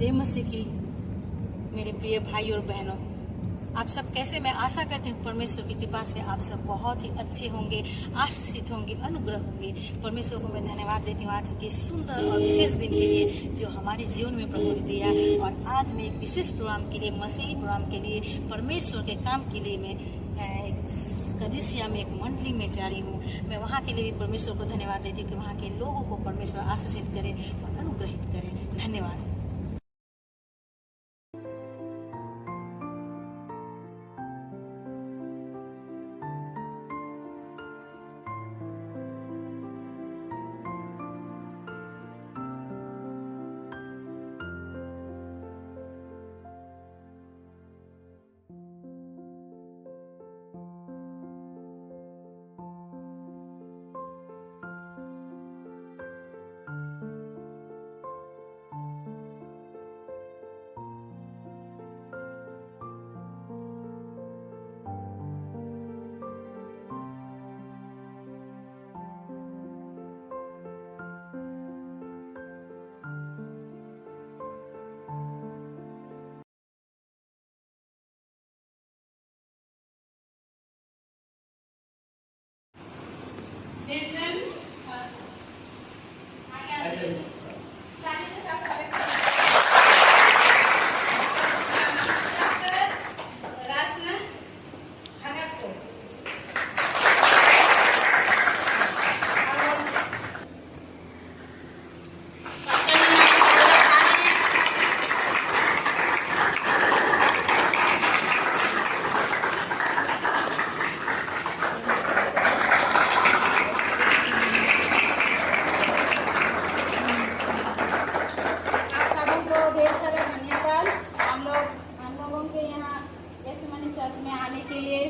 जय मसीह की मेरे प्रिय भाई और बहनों, आप सब कैसे? मैं आशा करती हूँ परमेश्वर की कृपा से आप सब बहुत ही अच्छे होंगे, आशीषित होंगे, अनुग्रह होंगे। परमेश्वर को मैं धन्यवाद देती हूँ आज के सुंदर और विशेष दिन के लिए जो हमारे जीवन में प्रभु ने दिया। और आज मैं एक विशेष प्रोग्राम के लिए, मसीही प्रोग्राम के लिए, परमेश्वर के काम के लिए मैं कलीसिया में एक मंडली में जा रही हूँ। मैं वहाँ के लिए भी परमेश्वर को धन्यवाद देती हूँ कि वहाँ के लोगों को परमेश्वर आशीषित करे और अनुग्रहित करे। धन्यवाद।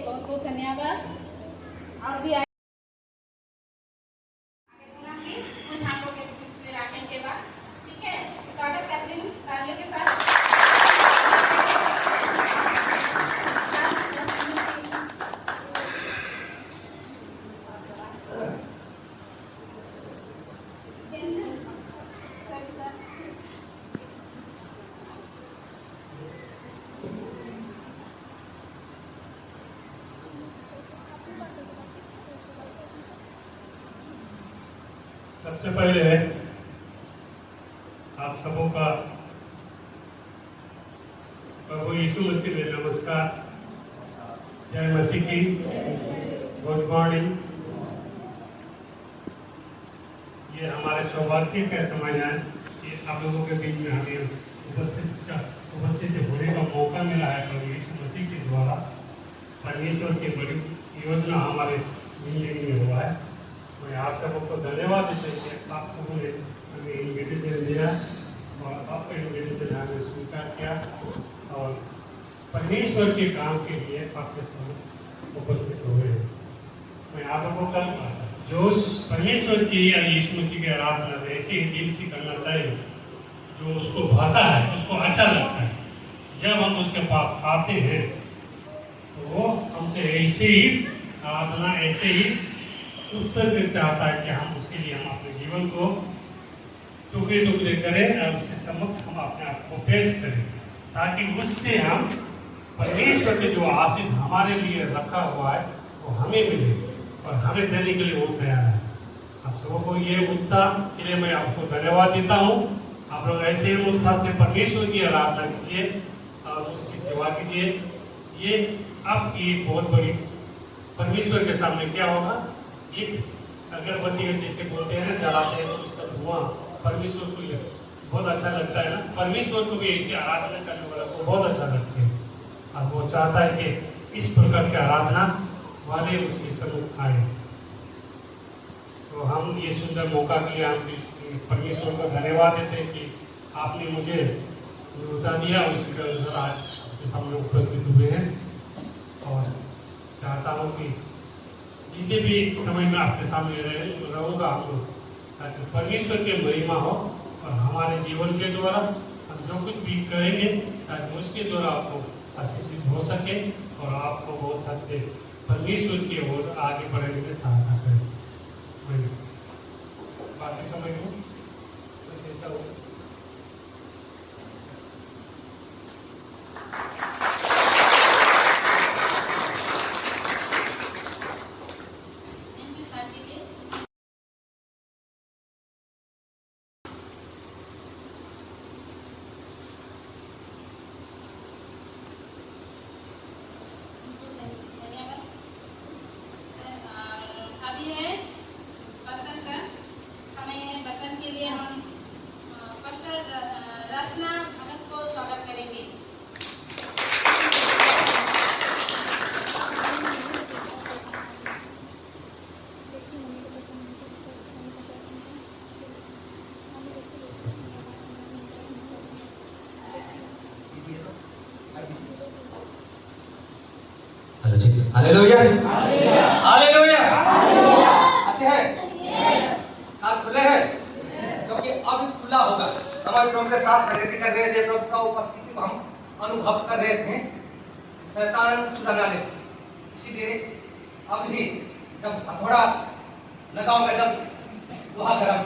बहुत बहुत धन्यवाद। और भी कुछ हम लोग राखने के बाद ठीक है, स्वागत करती हूँ तालियों के साथ। सबसे पहले आप सबों का प्रभु यीशु मसीह में नमस्कार। जय मसीह की। Good morning. ये हमारे सौभाग्य का समय है कि आप लोगों के बीच में हमें उपस्थित होने का मौका मिला है। प्रभु यीशु मसीह के द्वारा परमेश्वर की बड़ी योजना हमारे जिंदगी में हुआ है। मैं आप सबों को धन्यवाद देते हैं। आप सबों ने हमें इन्विटेशन दिया और आपका इन्विटेशन हमें स्वीकार किया और परमेश्वर के काम के लिए आपके सामने उपस्थित हुए हैं। मैं आप लोगों का जो परमेश्वर की या यीशु मसीह की आराधना ऐसे ही दिल से करना चाहिए, जो उसको भाता है, उसको अच्छा लगता है। जब हम उसके पास आते हैं तो वो हमसे ऐसे ही आराधना, ऐसे ही उत्सर्ग चाहता है कि हम उसके लिए हम अपने जीवन को टुकड़े टुकड़े करें और उसके समक्ष हम अपने आप को पेश करें, ताकि उससे हम परमेश्वर के जो आशीष हमारे लिए रखा हुआ है वो हमें मिले और हमें देने के लिए वो तैयार है। आप सबों को ये उत्साह के लिए मैं आपको धन्यवाद देता हूँ। आप लोग ऐसे ही उत्साह से परमेश्वर की आराधना कीजिए और उसकी सेवा कीजिए। ये आपकी बहुत बड़ी परमेश्वर के सामने क्या होगा, एक अगरबत्ती जैसे बोलते हैं ना, जलाते हैं तो उसका धुआं परमेश्वर को बहुत अच्छा लगता है ना। परमेश्वर को भी ऐसी आराधना करने वाला को बहुत अच्छा लगता है और वो चाहता है कि इस प्रकार की आराधना वाले उसके सम्मुख आए। तो हम ये सुंदर मौका के लिए हम परमेश्वर को धन्यवाद देते हैं कि आपने मुझे रोजा दिया, उसी के अनुसार आज आपके सामने उपस्थित हुए हैं। और चाहता हूँ कि जितने भी समय में आपके सामने रहूँगा आपको, ताकि परमेश्वर की महिमा हो और हमारे जीवन के द्वारा हम जो कुछ भी करेंगे ताकि उसके द्वारा आपको आशीषित हो सके और आपको बहुत सकते परमेश्वर की ओर आगे बढ़ने में सहायता करें। बाकी समय को हालेलुया हालेलुया। अच्छे हैं? आप खुले हैं? क्योंकि अब खुला होगा। हमारे प्रभु के साथ खड़े कर रहे थे, प्रभु का उपस्थिति को हम अनुभव कर रहे थे, शैतान चुराना ले। इसीलिए अब भी जब हथौड़ा लगाऊंगा, जब लोहा गर्म,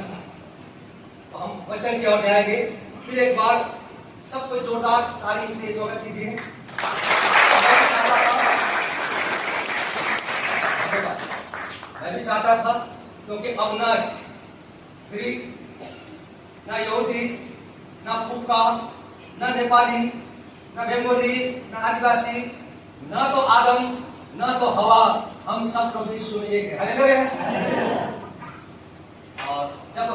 तो हम वचन की ओर जाएंगे। फिर एक बार सबको जोरदार ताली से स्वागत कीजिए। मैं भी चाहता था, क्योंकि अब ना ग्रीक, ना यहूदी, ना फुक्का, ना नेपाली, ना बंगाली, ना आदिवासी, ना तो आदम, ना तो हवा, हम सब प्रभु यीशु में एक हैं। हालेलुया। और जब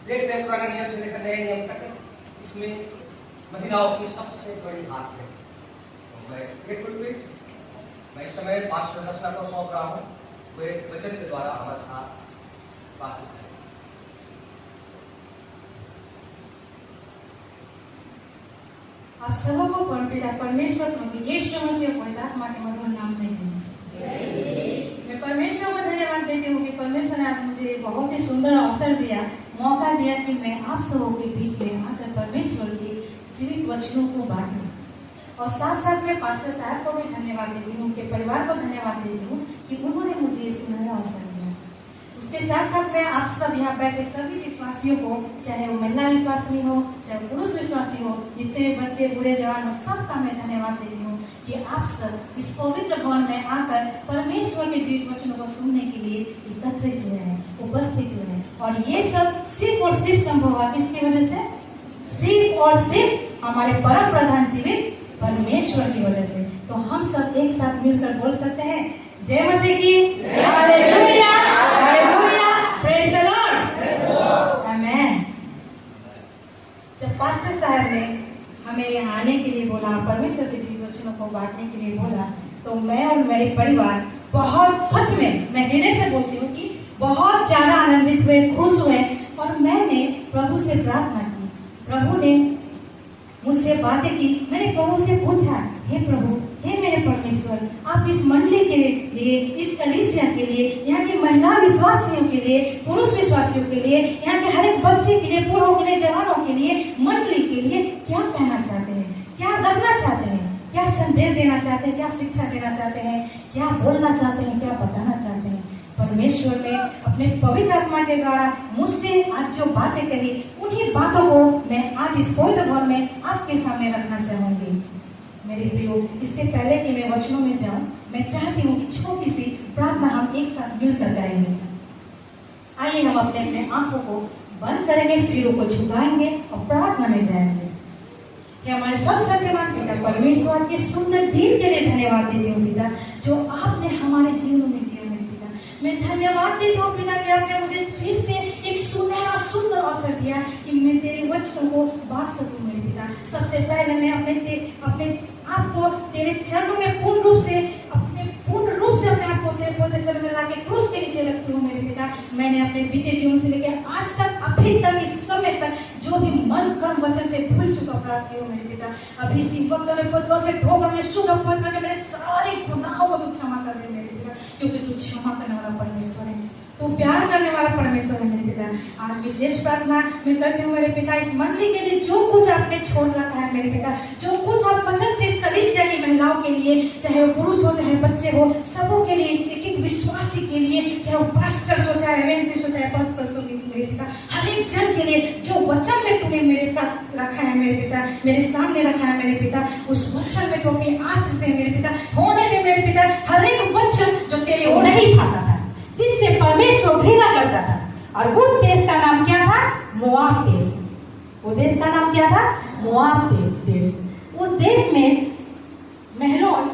देखते हैं पुराने नियम से लेकर नए नियम तक, इसमें महिलाओं की सबसे बड़ी हाथ है। तो मैं इस समय पास्टर रचना को सौंप रहा हूँ, वो एक वचन के द्वारा हमारे साथ बातचीत करें। आप सबको पिता परमेश्वर प्रभु यीशु मसीह पवित्रात्मा के मधुर नाम में मैं परमेश्वर को धन्यवाद देती हूँ कि परमेश्वर ने आज मुझे बहुत ही सुंदर अवसर दिया, मौका दिया कि मैं आप सबों के बीच में आकर परमेश्वर के जीवित वचनों को बांटूं। और साथ साथ में पास्टर साहब को भी धन्यवाद देती हूँ, उनके परिवार को धन्यवाद देती हूँ कि उन्होंने मुझे ये सुनहरा अवसर दिया। उसके साथ साथ में आप सब यहाँ बैठे सभी विश्वासियों को, चाहे वो महिला विश्वासी हो, चाहे पुरुष विश्वासी हो, जितने बच्चे बूढ़े जवान हो, सबका मैं धन्यवाद देती हूँ कि आप सब इस पवित्र भवन में आकर परमेश्वर के जीवित वचनों को सुनने के लिए एकत्रित हुए हैं, उपस्थित हुए हैं। और ये सब सिर्फ और सिर्फ संभव है किसकी वजह से? सिर्फ और सिर्फ हमारे परम प्रधान जीवित परमेश्वर की वजह से। तो हम सब एक साथ मिलकर बोल सकते हैं, जय मसीह की, hallelujah hallelujah, praise the Lord, amen. जब पास्टर साहब ने हमें यहाँ आने के लिए बोला, परमेश्वर के जीवित वचनों को बांटने के लिए बोला, तो मैं और मेरे परिवार बहुत, सच में मैं हृदय से बोलती हूँ कि बहुत ज्यादा आनंदित हुए, खुश हुए। और मैंने प्रभु से प्रार्थना की, प्रभु ने मुझसे बातें की। मैंने प्रभु से पूछा, हे प्रभु, हे मेरे परमेश्वर, आप इस मंडली के लिए, इस कलीसिया के लिए, यहाँ की महिला विश्वासियों के लिए, पुरुष विश्वासियों के लिए, यहाँ के हर एक बच्चे के लिए, बूढ़ों के लिए, जवानों के लिए, मंडली के लिए क्या कहना चाहते हैं, क्या रखना चाहते हैं, क्या संदेश देना चाहते हैं, क्या शिक्षा देना चाहते हैं, क्या बोलना चाहते हैं, क्या बताना चाहते हैं। परमेश्वर ने अपने पवित्र आत्मा के द्वारा मुझसे आज जो बातें कही, उन्हीं बातों को मैं आज इस पवित्र भवन में आपके सामने रखना चाहूंगी। मेरे प्रियो, इससे पहले कि मैं वचनों में जाऊं, मैं चाहती हूँ कि छोटी सी प्रार्थना हम एक साथ मिलकर गाएंगे। आइए हम अपने अपने आंखों को बंद करेंगे, सिरों को झुकाएंगे और प्रार्थना में जाएंगे। कि हमारे सर्वशक्तिमान पिता परमेश्वर के सुंदर दिन के लिए धन्यवाद देती हूँ पिता, जो आपने हमारे जीवन में दिया मेरे पिता। मैं धन्यवाद देती हूँ पिता कि आपने मुझे फिर से एक सुनहरा सुंदर अवसर दिया कि मैं तेरे वचनों को बांट सकूं मेरे पिता। सबसे पहले मैं अपने आपको तेरे चरणों में पूर्ण रूप से अपने आप को तेरे पवित्र चरणों में लाके क्रूस के नीचे रखती हूँ मेरे पिता। मैंने अपने बीते जीवन से लेकर आज तक, अभी तक, इस समय तक जो भी मन कर्म वचन से भूल चुका अपराध किया मेरे पिता, अभी इसी वक्त में पत्रों से धोकर मैं शुद्ध अपराध करके मेरे सारे गुनाहों को तू क्षमा कर दे मेरे पिता, क्योंकि तू क्षमा करने वाला परमेश्वर है, तू प्यार करने वाला परमेश्वर है मेरे पिता। आज विशेष प्रार्थना मैं करती हूँ मेरे पिता, इस मंडली के लिए जो कुछ आपने छोड़ रखा है मेरे पिता, जो कुछ आप वचन से इस कलीसिया की महिलाओं के लिए, चाहे वो पुरुष हो चाहे बच्चे हो, सबों के लिए, इस एक विश्वासी के लिए, चाहे वो पास्टर्स हो चाहे एवेंजलिस्ट हो चाहे पास्टर्स हो मेरे पिता, हर एक जन के लिए जो वचन में तुम्हें मेरे साथ रखा है मेरे पिता, मेरे सामने रखा है मेरे पिता, उस वचन में तुम अपनी आशीष दे मेरे पिता, होने दे मेरे पिता। हर एक वचन जो तेरे वो नहीं खाता था, जिससे परमेश्वर घृणा करता था, और उस देश का नाम क्या था? मोआब देश। वो देश का नाम क्या था? मोआब देश। उस देश में महलोन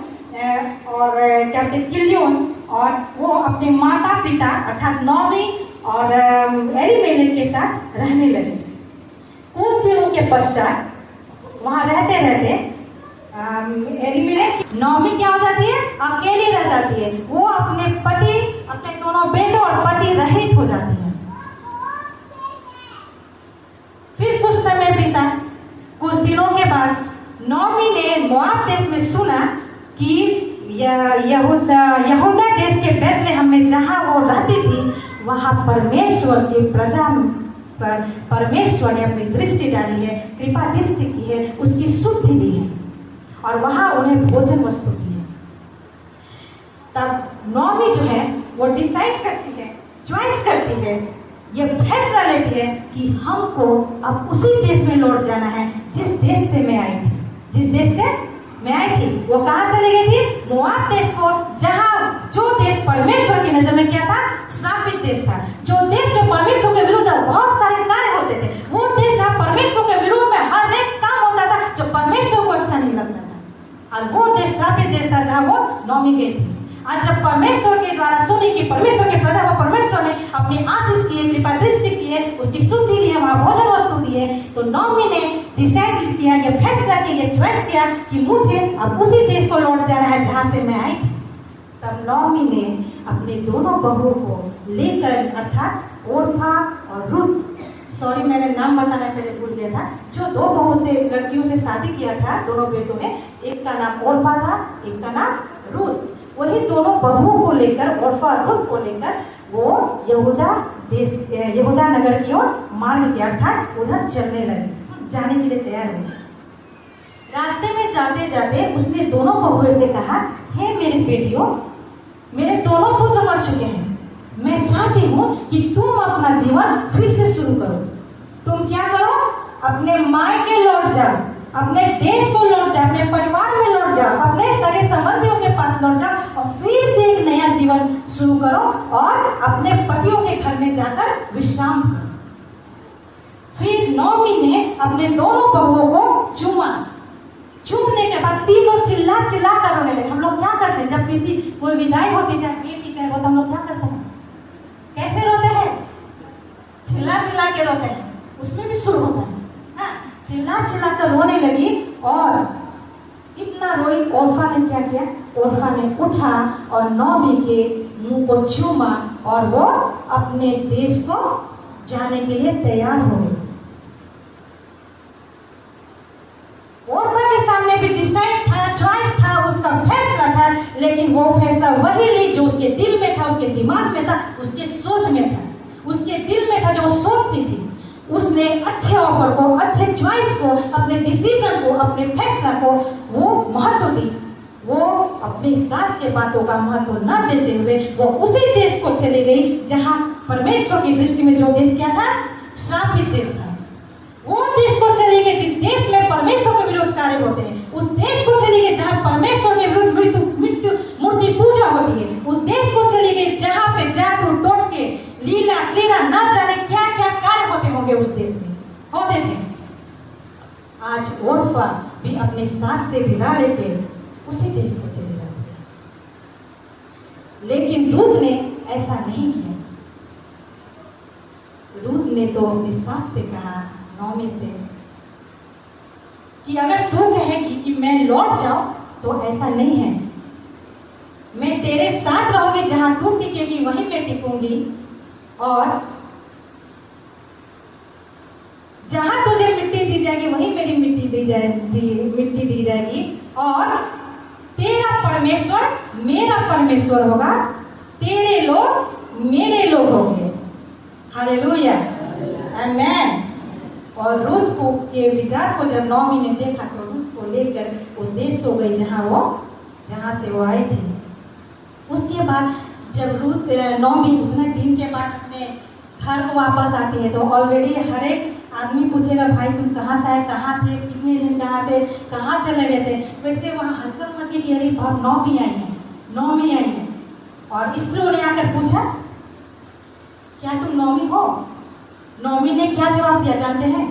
और क्या कहते किलियोन, और वो अपने माता पिता अर्थात नॉमी और एलीमेलेक के साथ रहने लगे। कुछ दिनों के पश्चात वहां रहते रहते एलीमेलेक, नॉमी क्या हो जाती है? अकेली रह जाती है। वो अपने पति, अपने दोनों बेटों और पति रहित हो जाती है। फिर कुछ समय बीता, कुछ दिनों के बाद नॉमी ने मोआब देश में सुना कि यहूदा देश के बैतलहम में जहाँ वो रहती थी, वहाँ परमेश्वर की प्रजा पर परमेश्वर ने अपनी दृष्टि डाली है, कृपा दृष्टि की है, उसकी शुद्धि दी है और वहाँ उन्हें भोजन वस्तु दी है। तब नौमी जो है वो डिसाइड करती है, चॉइस करती है, ये फैसला लेती है कि हमको अब उसी देश में लौट जाना है जिस देश से मैं आई थी। जिस देश से मैं आई थी वो कहाँ चली गई थी? मोआब देश को, जहाँ जो देश परमेश्वर की नजर में क्या था? श्रापित देश था। जो देश में परमेश्वर के विरुद्ध बहुत सारे कार्य होते थे, वो देश जहाँ परमेश्वर के विरुद्ध में हर एक काम होता था जो परमेश्वर को अच्छा नहीं लगता था, और वो देश श्रापित देश था जहाँ वो नौमी गई थी। आज जब परमेश्वर के द्वारा सुनी कि परमेश्वर के प्रजा को परमेश्वर ने अपनी आशीष की है, कृपा दृष्टि की है, उसकी शुद्धि ली है, वहां भोजन वस्तु दी है, तो नौमी ने डिसाइड किया, ये फैसला किया, ये चॉइस किया कि मुझे अब उसी देश को लौट जाना है जहां से मैं आई थी। तब नौमी ने अपने दोनों बहुओं को लेकर, अर्थात ओर्फा और रुत, सॉरी मैंने नाम बताना पहले भूल गया था, जो दो बहू से लड़कियों से शादी किया था, दोनों बेटों ने, एक का नाम ओर्फा था, एक का नाम रुत, वही दोनों बहुओं को लेकर, ओर्फा और रुत को लेकर वो यहूदा नगर की ओर मार्ग किया, अर्थात उधर चलने लगे, जाने के लिए तैयार हुए। रास्ते में जाते जाते उसने दोनों बहुओं से कहा, हे मेरी बेटियों, मेरे दोनों पुत्र मर चुके हैं, मैं चाहती हूँ कि तुम अपना जीवन फिर से शुरू करो। तुम क्या करो? अपने मायके लौट जाओ, अपने देश को लौट जाओ, अपने परिवार में लौट जाओ, अपने सगे संबंधियों के पास लौट जाओ और फिर से एक नया जीवन शुरू करो और अपने पतियों के घर में जाकर विश्राम करो। फिर नौमी ने अपने दोनों बहुओं को चूमा। चूमने के बाद तीनों चिल्ला चिल्ला कर रोने लगे। हम लोग क्या करते हैं जब किसी कोई विदाई होती जाए, बेटी चाहे वो, तो हम लोग क्या करते हैं? कैसे रोते हैं? चिल्ला चिल्ला के रोते हैं। उसमें भी सुर होता है, चिल्ला चिल्ला कर रोने लगी और इतना रोई, ओर्फा ने क्या किया? ओर्फा ने उठा और नौमी के मुंह को चूमा और वो अपने देश को जाने के लिए तैयार हो गई। ओर्फा के सामने भी डिसाइड था, चॉइस था, उसका फैसला था, लेकिन वो फैसला वही ली जो उसके दिल में था, उसके दिमाग में था, उसके सोच में था, उसके दिल में था, जो वो सोचती थी। उसने अच्छे ऑफर को, अच्छे चॉइस को, अपने डिसीजन को, अपने फैसला को वो महत्व दी। वो अपनी सास के बातों का महत्व न देते हुए वो उसी देश को चली गई जहां परमेश्वर की दृष्टि में जो देश क्या था? श्रापित देश था। वो देश को चली गई जिस देश में परमेश्वर के विरुद्ध कार्य होते हैं, उस देश को चली गई जहां परमेश्वर के विरुद्ध मूर्ति पूजा होती है, उस देश को चली गई जहां पे जादू, टोटके, लीला क्रीड़ा, न जाने क्या क्या कार्य होते होंगे उस देश में, होते थे। आज ओर्फा भी अपने सास से विदा लेके उसी देश को चले जाते हैं, लेकिन रूत ने ऐसा नहीं किया। रूत ने तो अपनी सास से कहा, नौमी से, कि अगर तू कहेगी कि मैं लौट जाऊं तो ऐसा नहीं है, मैं तेरे साथ रहूंगी, जहां तू टिकेगी वहीं मैं टिकूंगी, और जहां तुझे मिट्टी दी जाएगी वहीं मेरी मिट्टी दी जाएगी, और तेरा परमेश्वर मेरा परमेश्वर होगा, तेरे लोग मेरे लोग होंगे। हालेलुया, आमेन। और रूत को के विचार को जब नौमी ने देखा तो रूत को लेकर उस देश को गई जहां से वो आई थी। उसके बाद जब रूत नौमी उतने दिन के बाद अपने घर को वापस आती है तो ऑलरेडी हर एक आदमी पूछेगा, भाई तुम कहाँ से आए, कहाँ थे, कितने दिन कहाँ थे, कहाँ चले गए थे। वैसे वहाँ हलचल मच गई कि अरे बहुत नौमी आई है। और स्त्रियों ने आकर पूछा, क्या तुम नौमी हो? नौमी ने क्या जवाब दिया जानते हैं?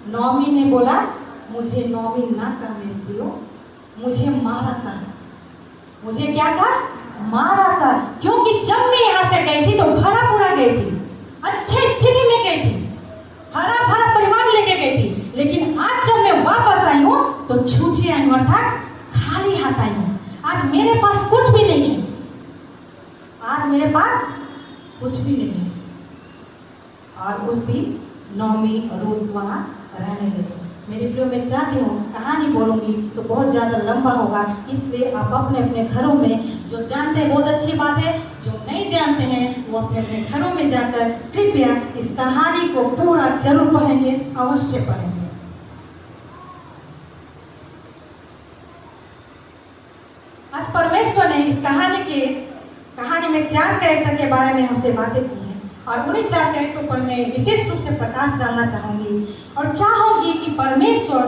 नौमी ने बोला, मुझे नौमी ना कर मेरे प्रियो, मुझे मारा कर। मुझे क्या कर? मारा कर। क्योंकि जब मैं यहाँ से गई थी तो भरा पूरा गई थी, अच्छे स्थिति में गई थी, हरा भरा परिवार लेके गई थी, लेकिन आज जब मैं वापस आई हूँ तो छूछे आई हूँ, अर्थात खाली हाथ आई हूँ। आज मेरे पास कुछ भी नहीं है, आज मेरे पास कुछ भी नहीं है। और उस दिन नौमी रूत वहां रहने लगी। मेरे प्रियो, मैं चाहती हूँ कहानी बोलूंगी तो बहुत ज़्यादा लंबा होगा, इसलिए आप अपने अपने घरों में जो जानते हैं बहुत अच्छी बात है, जो नहीं जानते हैं वो अपने अपने घरों में जाकर कृपया इस कहानी को पूरा जरूर पढ़ेंगे, अवश्य पढ़ेंगे। आज परमेश्वर ने इस कहानी में 4 कैरेक्टर के बारे में हमसे बातें की हैं और उन्हीं 4 कैरेक्टर पर मैं विशेष रूप से प्रकाश डालना चाहूंगी और चाहूंगी कि परमेश्वर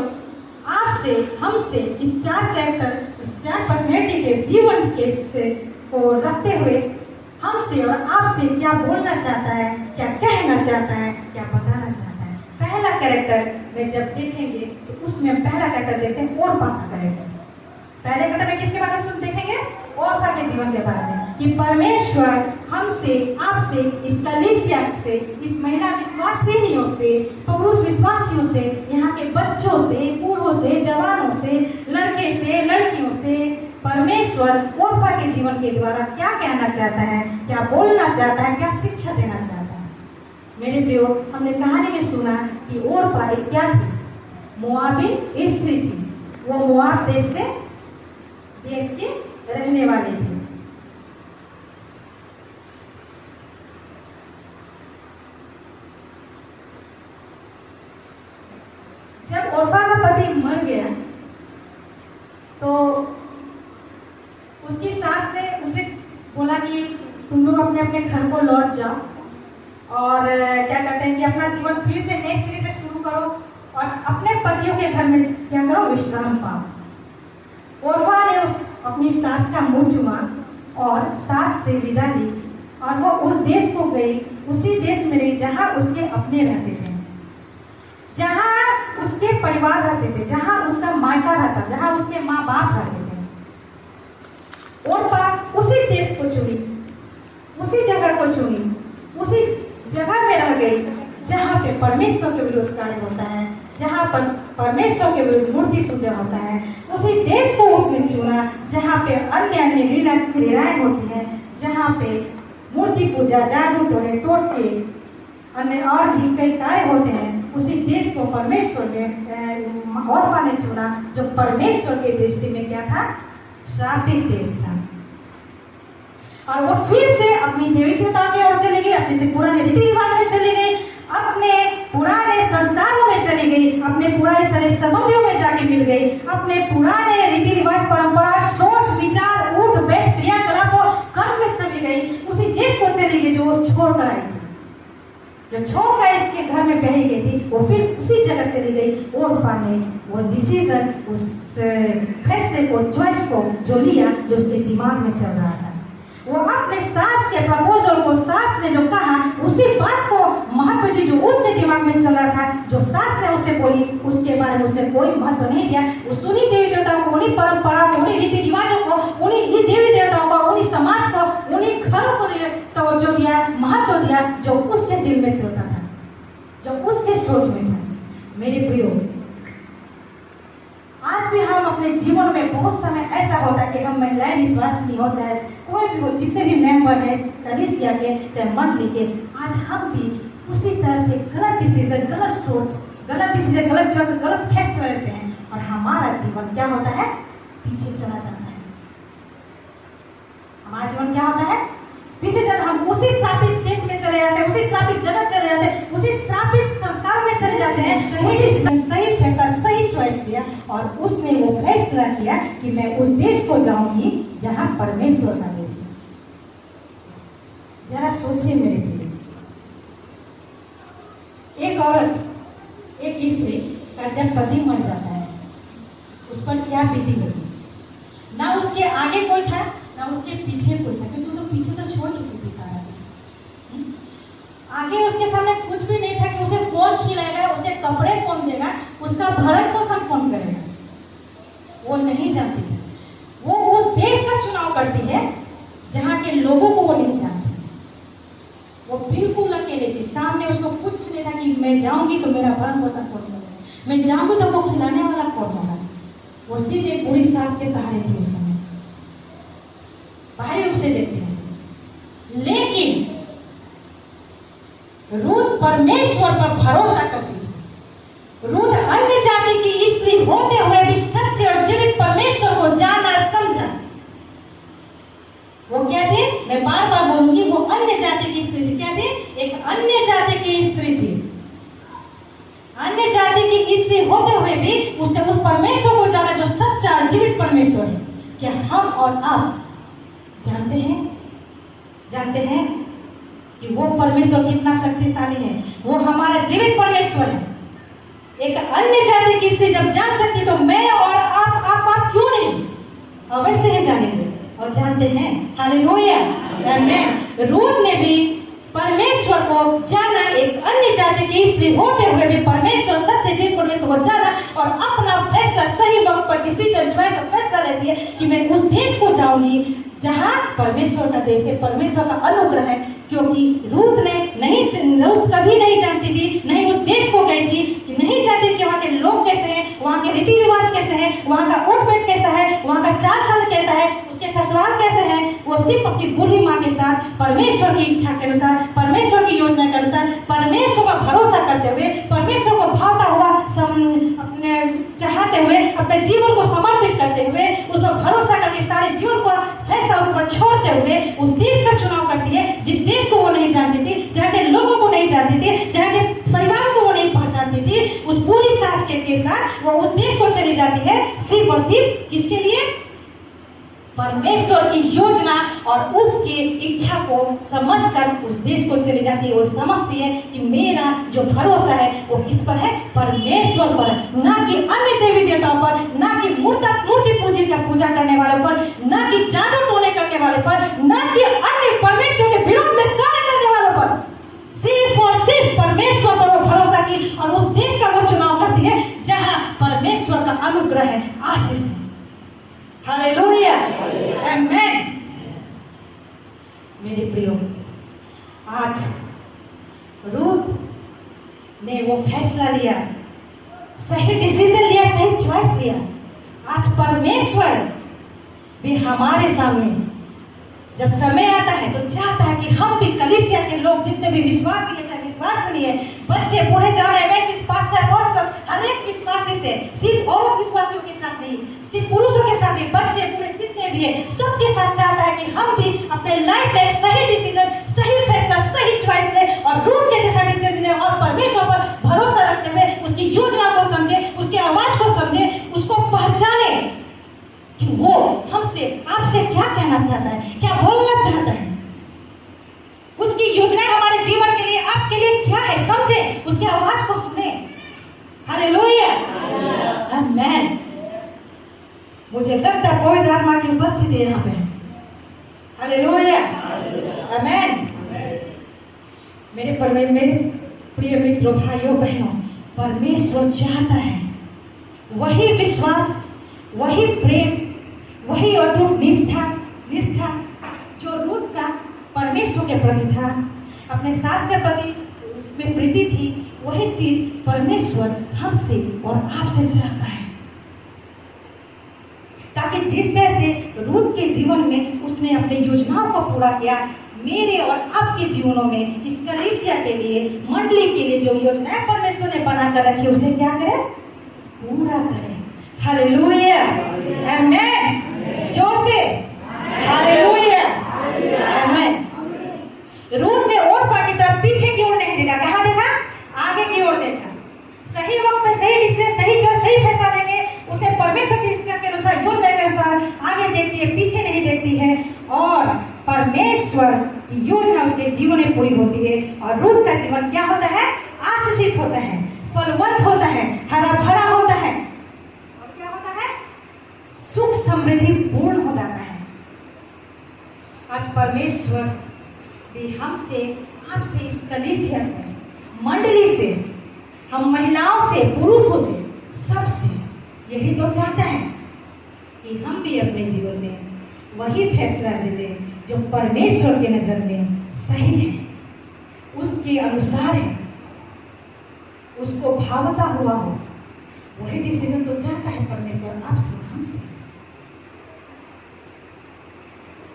आपसे, हमसे इस 4 कैरेक्टर, इस 4 पर्सनैलिटी के जीवन के को रखते हुए हमसे और आपसे क्या बोलना चाहता है, क्या कहना चाहता है, क्या बताना चाहता है। पहला कैरेक्टर में जब देखेंगे तो उसमें पहला कैरेक्टर देखते हैं ओर्फा का कैरेक्टर। पहले कैरेक्टर में किसके बारे में देखेंगे? ओर्फा के जीवन के बारे में, कि परमेश्वर हमसे, आपसे, इस कलीसिया से, इस महिला विश्वासिनियों से, पुरुष विश्वासियों से, यहाँ के बच्चों से, बूढ़ों से, जवानों से, लड़के से, लड़कियों से परमेश्वर ओर्फा के जीवन के द्वारा क्या कहना चाहता है, क्या बोलना चाहता है, क्या शिक्षा देना चाहता है। मेरे प्रियो, हमने कहानी में सुना कि ओर्फा एक क्या थी? मोआबी स्त्री थी। वो मोआब देश के रहने वाले थे। जब ओर्फा का पति मर गया तो उसकी सास ने उसे बोला कि तुम लोग अपने अपने घर को लौट जाओ और क्या कहते हैं कि अपना जीवन फिर से नए सिरे से शुरू करो और अपने पतियों के घर में क्या करो? विश्राम पाओ। ओर्फा ने अपनी सास का मुंह चूमा और सास से विदा ली और वो उस देश को गई, उसी देश में रही जहाँ उसके अपने रहते थे, जहाँ उसके परिवार रहते थे, जहाँ उसका मायका रहता, जहाँ उसके माँ बाप रहते थे। ओर्फा उसी देश को चुनी, उसी जगह को चुनी, उसी जगह में रह गई जहाँ पे परमेश्वर के विरुद्ध कार्य होता है, जहाँ पर परमेश्वर के विरुद्ध मूर्ति पूजा होता है। उसी देश को उसने चुना जहाँ पे अन्य अन्य लीला क्रियाएं होती हैं, जहाँ पे मूर्ति पूजा, जादू टोने, टोटके, अन्य और भी कई कार्य होते हैं। उसी देश को परमेश्वर ने, ओर्फा ने चुना, जो परमेश्वर के दृष्टि में क्या था? श्रापित देश था। और वो फिर से अपनी देवी देवता की ओर चली गई, अपने से पुराने रीति रिवाज में चली गई, अपने पुराने संस्कारों में चली गई, अपने पुराने सारे संबंधियों में जाके मिल गई, अपने पुराने रीति रिवाज, परंपरा, सोच, विचार, उठ बैठ, क्रियाकलाप, कर्म में चली गई। उसी देश को चली गई जो वो छोड़ कर आई थी, जो छोड़कर इसके घर में बह गई थी, वो फिर उसी जगह चली गई। ओर्फा ने वो डिसीजन, उस फैसले को, चॉइस को जो लिया, जो उसके दिमाग में चल रहा था, वो अपने सास के प्रपोजल को, सास ने जो कहा उसी बात को महत्व दी जो उसके दिमाग में चल रहा था, जो सास ने उसे बोली उसके बारे में उसने कोई महत्व नहीं दिया। उस उन्हीं देवी देवताओं को, उन्हीं परंपराओं को, उन्हीं रीति रिवाजों को, उन्हीं देवी देवताओं को, उन्हीं समाज को, उन्हीं घरों को तवज्जो दिया, महत्व दिया जो उसके दिल में चलता था, जो उसके सोच में था। मेरे प्रियो, आज भी हम अपने जीवन में बहुत समय ऐसा होता है कि हम महिलाएं विश्वास नहीं हो, चाहे कोई भी हो, जितने भी मेंबर हैं कलीसिया के, चाहे मंडली के, आज हम भी उसी तरह से गलत डिसीजन, गलत सोच, गलत डिसीजन, गलत फैसला लेते हैं और हमारा जीवन क्या होता है? पीछे चला जाता है। हमारा जीवन क्या होता है? पीछे चला। हम उसी श्रापित देश में चले जाते हैं, उसी श्रापित जगह चले जाते हैं, उसी श्रापित संस्कार में चले जाते हैं। सही फैसला, सही चॉइस किया और उसने वो फैसला किया कि मैं उस देश को जाऊंगी जहां परमेश्वर का देश है। जरा सोचिए मेरे लिए, एक औरत, एक स्त्री का जब पति मर जाता है, उस पर क्या बीती होती? ना उसके आगे कोई था, ना उसके पीछे कोई था, क्योंकि तो पीछे तो छोड़ चुकी थी सारा चीज। आगे उसके सामने कुछ भी नहीं था कि उसे कौन खिलाएगा, उसे कपड़े कौन देगा, उसका भरण पोषण कौन करेगा, वो नहीं जानती थी। वो उस देश का चुनाव करती है जहाँ के लोगों को वो नहीं जानती। वो बिल्कुल अकेले थी, सामने उसको कुछ नहीं था कि मैं जाऊंगी तो मेरा भरण पोषण कौन करेगा, मैं जाऊंगी तो वो खिलाने वाला कौन होगा। वो सीधे बुरी सास के सहारे थी उस समय, बाहरी रूप से देखते हैं। लेकिन रूथ परमेश्वर पर भरोसा करती थी। रूथ अन्य जाति की स्त्री होते हुए भी सच्चे और जीवित परमेश्वर को जाना समझा। वो क्या थे? मैं बार बार बोलूंगी, वो अन्य जाति की स्त्री थी। क्या थे? एक अन्य जाति की स्त्री थी। अन्य जाति की स्त्री होते हुए भी उसने उस परमेश्वर को जाना जो सच्चा और जीवित परमेश्वर है। क्या हम और आप जानते हैं कि वो परमेश्वर कितना शक्तिशाली है? वो हमारा जीवित परमेश्वर है। एक अन्य जाति की स्त्री जब जान सकती तो मैं और आप क्यों नहीं? अवश्य ही जानेंगे और जानते हैं। हालेलुया, आमीन। रूथ ने भी परमेश्वर को जाना, एक अन्य जाति की स्त्री होते हुए भी परमेश्वर सच्चे जीवित परमेश्वर को जाना और अपना फैसला सही वक्त पर डिसीजन फैसला लेती है कि मैं उस देश को जाऊंगी जहाँ परमेश्वर का देश है, परमेश्वर का अनुग्रह है। क्योंकि रूथ कभी नहीं जानती थी, नहीं उस देश को गई थी, कि नहीं जानती कि वहाँ के लोग कैसे हैं, वहाँ के रीति रिवाज कैसे हैं, वहाँ का उठ बैठ कैसा है, वहाँ का चाल चलन कैसा है, उसके ससुराल कैसे है। वो सिर्फ अपनी बूढ़ी माँ के साथ परमेश्वर की इच्छा के अनुसार, परमेश्वर की योजना के अनुसार, परमेश्वर का भरोसा करते हुए, परमेश्वर को भावता हुआ अपने चाहते हुए, अपने जीवन को समर्पित करते हुए, उस पर भरोसा करके सारे जीवन को फैसला उस पर छोड़ते हुए उस देश का चुनाव करती है जिस देश को वो नहीं जानती थी, जहाँ के लोगों को नहीं जानती थी, जहाँ के परिवार को वो नहीं पहचानती थी। उस पूरी सास के साथ वो उस देश को चली जाती है, सिर्फ और सिर्फ किसके लिए? परमेश्वर की योजना और उसकी इच्छा को समझकर उस देश को चली जाती है। वो समझती है कि मेरा जो भरोसा है वो किस पर है? परमेश्वर पर, ना कि अन्य देवी देवताओं पर, ना कि मूर्ति पूजी का पूजा करने वालों पर, ना कि जादू टोने करने वाले पर, ना कि अन्य परमेश्वर के विरोध में कार्य करने वालों पर। सिर्फ और सिर्फ परमेश्वर पर वो भरोसा की और उस देश का वो चुनाव करती है जहाँ परमेश्वर का अनुग्रह है, आशीष है। हालेलुया, आमीन। मेरे प्रियो, आज रूथ ने वो फैसला लिया, सही डिसीजन लिया, सही चॉइस लिया। आज परमेश्वर भी हमारे सामने जब समय आता है तो चाहता है कि हम भी कलीसिया के लोग जितने भी विश्वासी है, चाहे विश्वास नहीं है, बच्चे पढ़े जा रहे हैं, हर एक विश्वासी से, सिर्फ औरत विश्वासियों के साथ नहीं, सिर्फ पुरुषों के साथ नहीं, बच्चे पूरे जितने भी है सबके साथ चाहता है कि हम भी अपने लाइफ में सही डिसीजन, सही फैसला, सही चॉइस ले और रूथ के जैसा डिसीजन ले और परमेश्वर पर भरोसा रखते हुए उसकी योजना को समझे, उसकी आवाज को समझे, उसको पहचाने कि वो हमसे, आपसे क्या कहना चाहता है, क्या बोलना चाहता है, उसकी योजना हमारे जीवन के लिए, आपके लिए क्या है, समझे, उसकी आवाज को सुने। हालेलुया, आमीन। मुझे लगता है पवित्र आत्मा की उपस्थिति यहाँ पे। हालेलुया, आमीन। मेरे प्रिय मित्रों, भाइयों बहनों, परमेश्वर चाहता है वही विश्वास, वही प्रेम, वही अटूट निष्ठा जो रूथ का परमेश्वर के प्रति था, अपने सास के प्रति उसमें प्रीति थी, वही चीज परमेश्वर हमसे और आपसे चाहता है। ताकि जिस तरह से रूथ के जीवन में उसने अपनी योजनाओं को पूरा किया, मेरे और आपके जीवनों में, इस कलीसिया के लिए, मंडली के लिए जो योजनाएं परमेश्वर ने बना कर रखी, उसे क्या करे? पूरा करे। हालेलुया, आमीन। जोर से हालेलुया, आमीन। रूथ ने ओरफा की तरफ पीछे की ओर नहीं देखा, कहाँ देखा? आगे की ओर देखा। सही वक्त में सही डिसीजन, सही फैसला लेंगे, उसे परमेश्वर की इच्छा के अनुसार, योजना के अनुसार आगे देखती है, पीछे नहीं देखती है और परमेश्वर की योजना उसके जीवन में पूरी होती है। और रूथ का जीवन क्या होता है? आशीषित होता है, फलवंत होता है, हरा भरा होता है और क्या होता है? सुख समृद्धि पूर्ण हो जाता है। आज परमेश्वर भी हमसे, आपसे, इस कलीसिया से, मंडली से, हम महिलाओं से, पुरुषों से, सबसे यही तो चाहता है कि हम भी अपने जीवन में वही फैसला ले जो परमेश्वर के नजर में सही है, उसके अनुसार है, उसको भावता हुआ हो। वही डिसीजन तो चाहता है परमेश्वर आपसे, हमसे।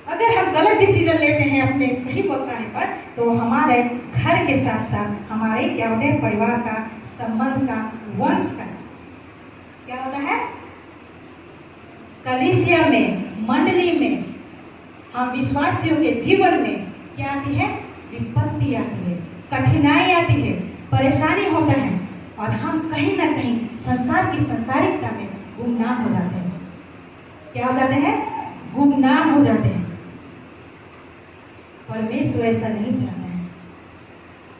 अगर हम गलत डिसीजन लेते हैं अपने सही वक्त आने पर, तो हमारे घर के साथ साथ हमारे क्या होते हैं? परिवार का संबंध का, वंश का क्या होता है? कलीसिया में, मंडली में, हम विश्वासियों के जीवन में क्या आती है? विपत्ति आती है, कठिनाई आती है, परेशानी होता है और हम कहीं ना कहीं संसार की संसारिकता में गुमनाम हो जाते हैं। क्या हो जाते हैं? गुमनाम हो जाते हैं। परमेश्वर ऐसा नहीं चाहता है।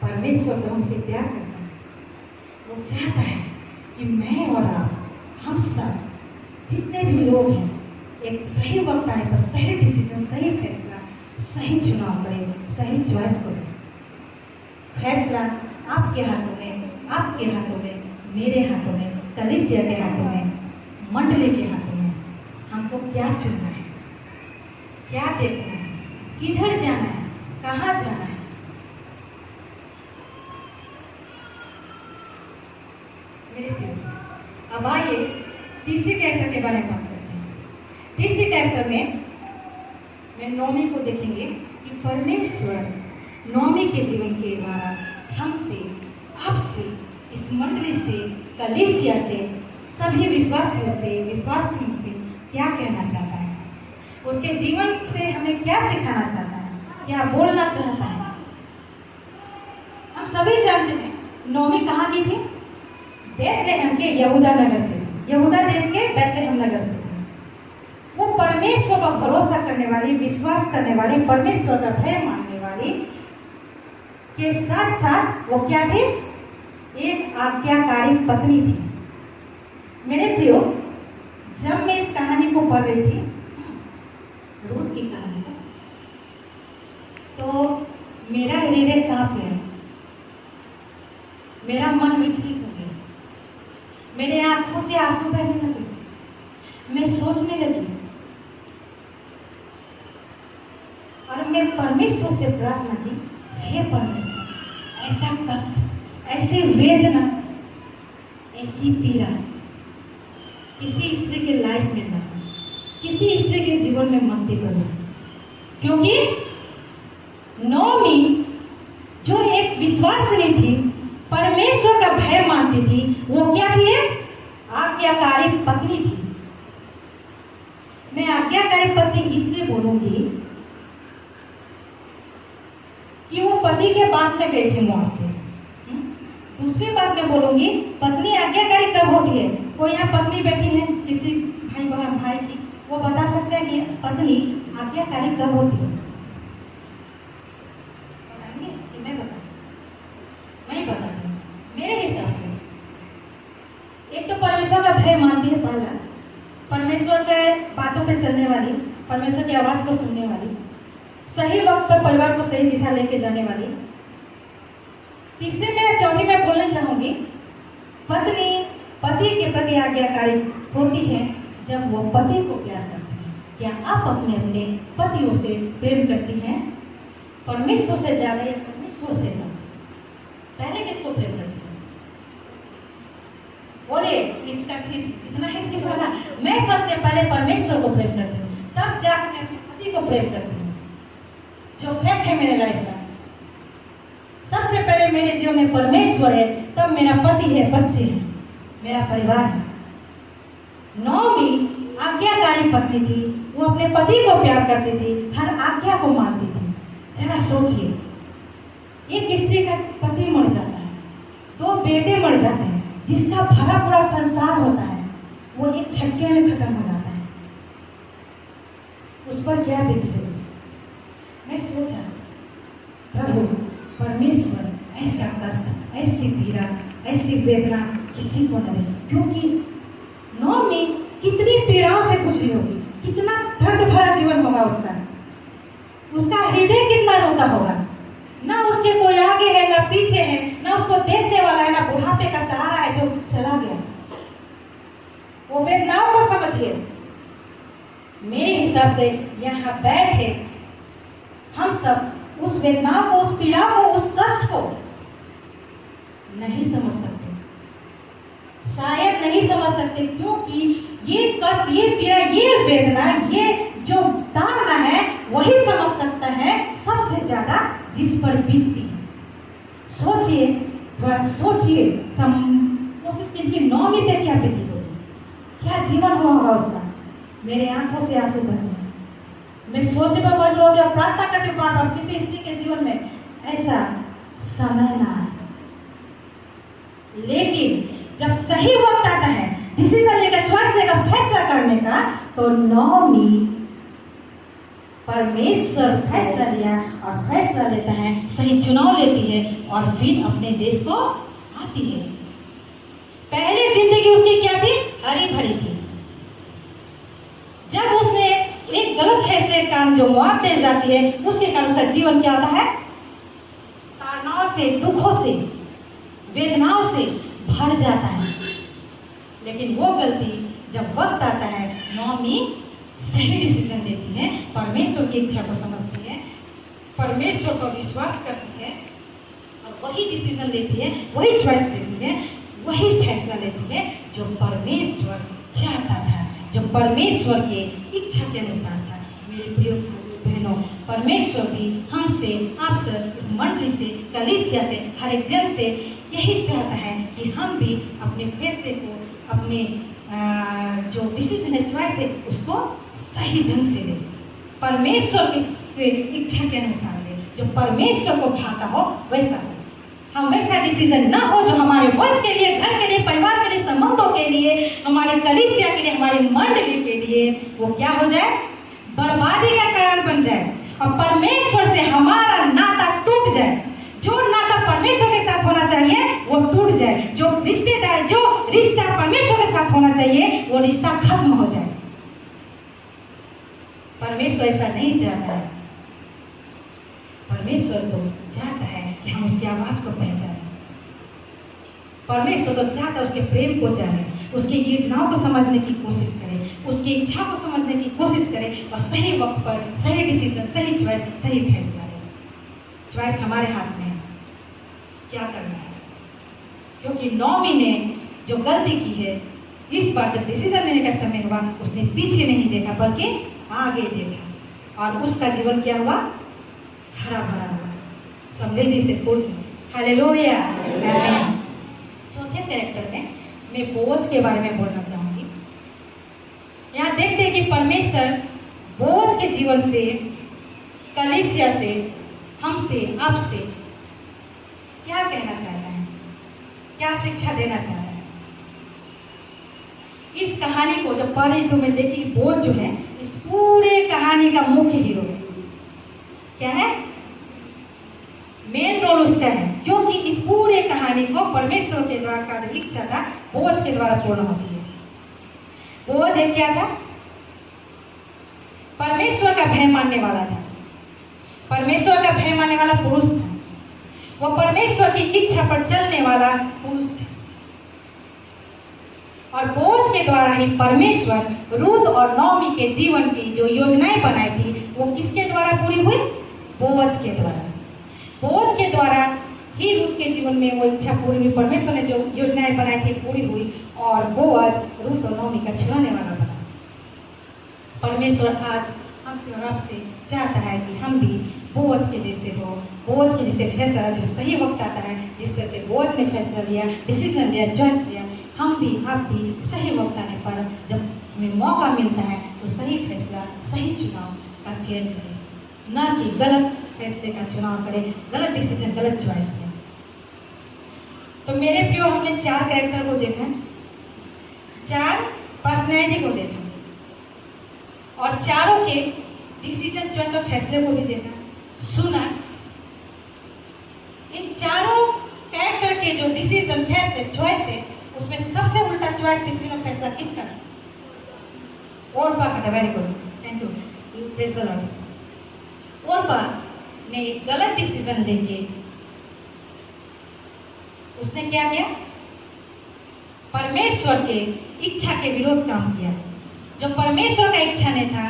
परमेश्वर तो हमसे प्यार करता है। वो चाहता है कि मैं और आप, हम सब जितने भी लोग हैं, एक सही वक्त आने पर सही डिसीजन, सही फैसला, सही चुनाव करें, सही चॉइस करें। फैसला आपके हाथों में, आपके हाथों में, मेरे हाथों में, कलीसिया के हाथों में, मंडली के हाथों में। हमको क्या चुनना है, क्या देखना है, किधर जाना है, कहाँ जाना है। मेरे प्रिय, अब आइए तीसरे कैरेक्टर के बारे में बात करते हैं। तीसरे कैरेक्टर में मैं नौमी को देखेंगे कि परमेश्वर नौमी के जीवन के द्वारा हमसे, आपसे, इस मंडली से, कलीसिया से, सभी विश्वासियों से, विश्वासियों से क्या कहना चाहता है, उसके जीवन से हमें क्या सिखाना चाहता है, क्या बोलना चाहता है। हम सभी जानते हैं नौमी कहाँ की थी? बेथलेहम के यहूदा नगर से, यहूदा देश के बेथलेहम नगर से। वो परमेश्वर पर भरोसा करने वाली, विश्वास करने वाली, परमेश्वर का भय मानने वाली के साथ साथ वो क्या थी? एक आज्ञाकारी पत्नी थी। मेरे प्रियो, जब मैं इस कहानी को पढ़ रही थी, रूथ की कहानी को, तो मेरा हृदय कांप गया, मेरा मन विचलित हो गया, मेरे आंखों से आंसू बहने लगे। मैं सोचने लगी और मैं परमेश्वर से प्रार्थना की, हे परमेश्वर, ऐसा कष्ट, ऐसी वेदना, ऐसी पीड़ा किसी स्त्री के लाइफ में ना, किसी स्त्री के जीवन में मत करो। क्योंकि नौमी जो एक विश्वासिनी थी, परमेश्वर का भय मानती थी, वो क्या थी? आज्ञाकारी पत्नी थी। मैं आज्ञाकारी पत्नी इसलिए बोलूंगी कि वो पति के बात में गई थी मौत के। दूसरी बात में बोलूंगी, पत्नी आज्ञाकारी कब होती है? कोई यहाँ पत्नी बैठी है किसी भाई बहन भाई की, वो बता सकते हैं कि पत्नी आज्ञाकारी कब होती है? बताएंगे कि मैं बताऊं? मैं बताती हूँ मेरे हिसाब से। एक तो परमेश्वर का भय मानती है, पहला परमेश्वर के बातों पे चलने वाली, परमेश्वर की आवाज को सुनने वाली, सही वक्त पर परिवार को सही दिशा लेके जाने वाली। तीसरे में, चौथी में बोलना चाहूंगी, पत्नी पति के प्रति आज्ञाकारी होती है जब वो पति को प्यार करती है। क्या आप अपने अपने पतियों से प्रेम करती हैं? परमेश्वर से ज्यादा या परमेश्वर से ज्यादा? पहले किसको प्रेम करती है? बोलिए, इतना हिचकिचाना। मैं सबसे पहले परमेश्वर को प्रेम करती हूँ, सब जाकर मैं अपने पति को प्रेम करती हूँ, जो फैक्ट है मेरे लाइफ का। सबसे पहले मेरे जीवन में परमेश्वर है, तब मेरा पति है, बच्चे हैं, मेरा परिवार है। नौमी आज्ञाकारी पत्नी थी, वो अपने पति को प्यार करती थी, हर आज्ञा को मानती थी। जरा सोचिए, एक स्त्री का पति मर जाता है, 2 बेटे मर जाते हैं, जिसका भरा पूरा संसार होता है, वो एक झटके में खत्म हो जाता है। उस पर क्या बीतती? मैं सोचा, प्रभु परमेश्वर ऐसा कष्ट, ऐसी पीड़ा, ऐसी वेदना किसी को न दे। क्योंकि नौमी कितनी पीड़ाओं से गुजरी होगी, कितना दर्द भरा जीवन होगा उसका हृदय कितना रोता होगा। ना उसके कोई आगे है, ना पीछे है, ना उसको देखने वाला है, ना बुढ़ापे का सहारा है जो चला गया। वो वेदनाओं को समझिए। मेरे हिसाब से यहाँ बैठे हम सब उस वेदनाओं को, उस पीड़ा को, उस कष्ट को नहीं समझ सकते, शायद नहीं समझ सकते, क्योंकि ये कष्ट, ये पीड़ा, ये वेदना, ये जो ताड़ना है, वही समझ सकता है सबसे ज्यादा जिस पर बीतती है। सोचिए, थोड़ा सोचिए, कोशिश कीजिए 9वीं पे क्या बीती होगी, क्या जीवन हुआ होगा उसका। मेरे आंखों से आंसू बह रहे हैं। मैं सोचने पर मजबूर हो गया, प्रार्थना करते और किसी स्त्री के जीवन में ऐसा समय ना आए। लेकिन जब सही वक्त आता है डिसीजन लेकर, चॉइस लेकर, फैसला करने का, तो 9वीं परमेश्वर फैसला लिया और फैसला लेता है, सही चुनाव लेती है और फिर अपने देश को आती है। पहले जिंदगी उसकी क्या थी? हरी भरी थी। जब उसने एक गलत फैसले का जो मौत दे जाती है, उसके कारण उसका जीवन क्या होता है? तनाव से, दुखों से, वेदनाओं से भर जाता है। लेकिन वो गलती जब वक्त आता है, 9वीं सही डिसीजन लेती है, परमेश्वर की इच्छा को समझती है, परमेश्वर पर विश्वास करती है और वही डिसीजन लेती है, वही चॉइस लेती है, वही फैसला लेती है जो परमेश्वर चाहता था, जो परमेश्वर के इच्छा के अनुसार था। मेरे प्रिय बहनों, परमेश्वर भी हमसे, आपसे, इस मंडली से, कलीसिया से, हर एक जन से यही चाहता है कि हम भी अपने फैसले को, अपने जो डिसीजन है, चॉइस है, उसको सही ढंग से ले, परमेश्वर की इच्छा के अनुसार ले, जो परमेश्वर को भाता हो वैसा हो। हम वैसा डिसीजन ना हो जो हमारे वंश के लिए, घर के लिए, परिवार के लिए, संबंधों के लिए, हमारे कलीसिया के लिए, हमारी मंडली के लिए वो क्या हो जाए? बर्बादी का कारण बन जाए और परमेश्वर से हमारा नाता टूट जाए। जो नाता परमेश्वर के साथ होना चाहिए वो टूट जाए, जो रिश्तेदार, जो रिश्ता परमेश्वर के साथ होना चाहिए वो रिश्ता खत्म हो जाए। परमेश्वर ऐसा नहीं चाहता है। परमेश्वर तो चाहता है कि हम उसकी आवाज को पहचानें। परमेश्वर तो चाहता है उसके प्रेम को जाने, उसकी योजनाओं को समझने की कोशिश करें, उसकी इच्छा को समझने की कोशिश करें और सही वक्त पर सही डिसीजन, सही चॉइस, सही फैसला लें। चॉइस हमारे हाथ में है, क्या करना है। क्योंकि 9वीं ने जो गलती की है, इस बार जब डिसीजन लेने का समय हुआ, उसने पीछे नहीं देखा बल्कि आगे देखा और उसका जीवन क्या हुआ? हरा भरा हुआ, समृद्धि से पूर्ण। हालेलुया। चौथे कैरेक्टर में मैं बोझ के बारे में बोलना चाहूंगी। यहाँ देखते हैं कि परमेश्वर बोझ के जीवन से, कलीसिया से, हमसे, आपसे क्या कहना चाहता है, क्या शिक्षा देना चाहता है। इस कहानी को जब पढ़ी तो मैं देखी बोझ जो है इस पूरे कहानी का मुख्य हीरो है। क्या है? मेन रोल उसका है, क्योंकि इस पूरे कहानी को परमेश्वर के द्वारा का जो इच्छा था बोझ के द्वारा पूर्ण होती है। बोझ एक क्या था? परमेश्वर का भय मानने वाला था, परमेश्वर का भय मानने वाला पुरुष था, वो परमेश्वर की इच्छा पर चलने वाला पुरुष था। और बोझ के द्वारा ही परमेश्वर रूथ और नॉमी के जीवन की जो योजनाएं बनाई थी वो किसके द्वारा पूरी हुई? बोझ के द्वारा। बोझ के द्वारा ही रूथ के जीवन में वो इच्छा पूरी हुई, परमेश्वर ने जो योजनाएं बनाई थी पूरी हुई और बोझ रूथ और नॉमी का छुड़ाने वाला बना। परमेश्वर आज हमसे और आपसे चाहता है कि हम भी बोझ के जैसे हो, बोझ के जैसे फैसला जो सही वक्त आता है, जिस तरह से बोझ ने फैसला लिया, डिसीजन लिया, चॉइस लिया, हम भी, आप भी सही वक्त आने पर जब हमें मौका मिलता है तो सही फैसला, सही चुनाव का चयन करें, ना कि गलत फैसले का चुनाव करें, गलत डिसीजन, गलत चॉइस लें। तो मेरे प्रियो, हमने 4 कैरेक्टर को देखा, 4 पर्सनैलिटी को देखा और चारों के डिसीजन, चॉइस और फैसले को भी देखा, सुना। इन चारों कैरेक्टर के जो डिसीजन, फैसले, चॉइस है उसमें सबसे उल्टा चॉइस, डिसीजन, फैसला किसका? ओरपा का था। Very good, thank you, praise the Lord. Orpah ने एक गलत डिसीजन लेके उसने क्या किया? परमेश्वर के इच्छा के विरोध काम किया। जो परमेश्वर का इच्छा नहीं था,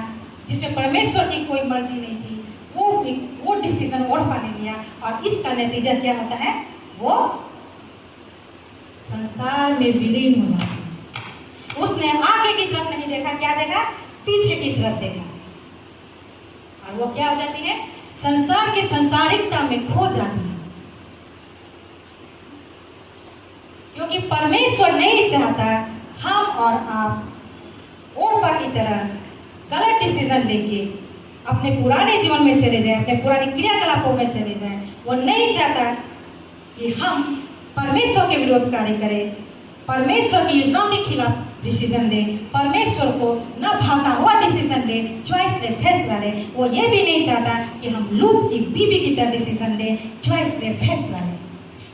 जिसमें परमेश्वर की कोई मर्जी नहीं थी, वो डिसीजन ओरपा ने लिया और इसका नतीजा क्या होता है? वो संसार में विलीन हो जाती है। उसने आगे की तरफ नहीं देखा, क्या देखा? पीछे की तरफ देखा और वो क्या हो जाती है? संसार की संसारिकता में खो जाती है। क्योंकि परमेश्वर नहीं चाहता हम और आप और की तरह गलत डिसीजन लेके अपने पुराने जीवन में चले जाएं, अपने पुराने क्रियाकलापों में चले जाएं। वो नहीं चाहता कि हम परमेश्वर के विरोध कार्य करें, परमेश्वर की योजनाओं के खिलाफ डिसीजन ले, परमेश्वर को न भाता हुआ डिसीजन ले, चॉइस ले, फैसला ले। वो ये भी नहीं चाहता कि हम लूत की बीबी की तरह डिसीजन ले, चॉइस ले, फैसला ले।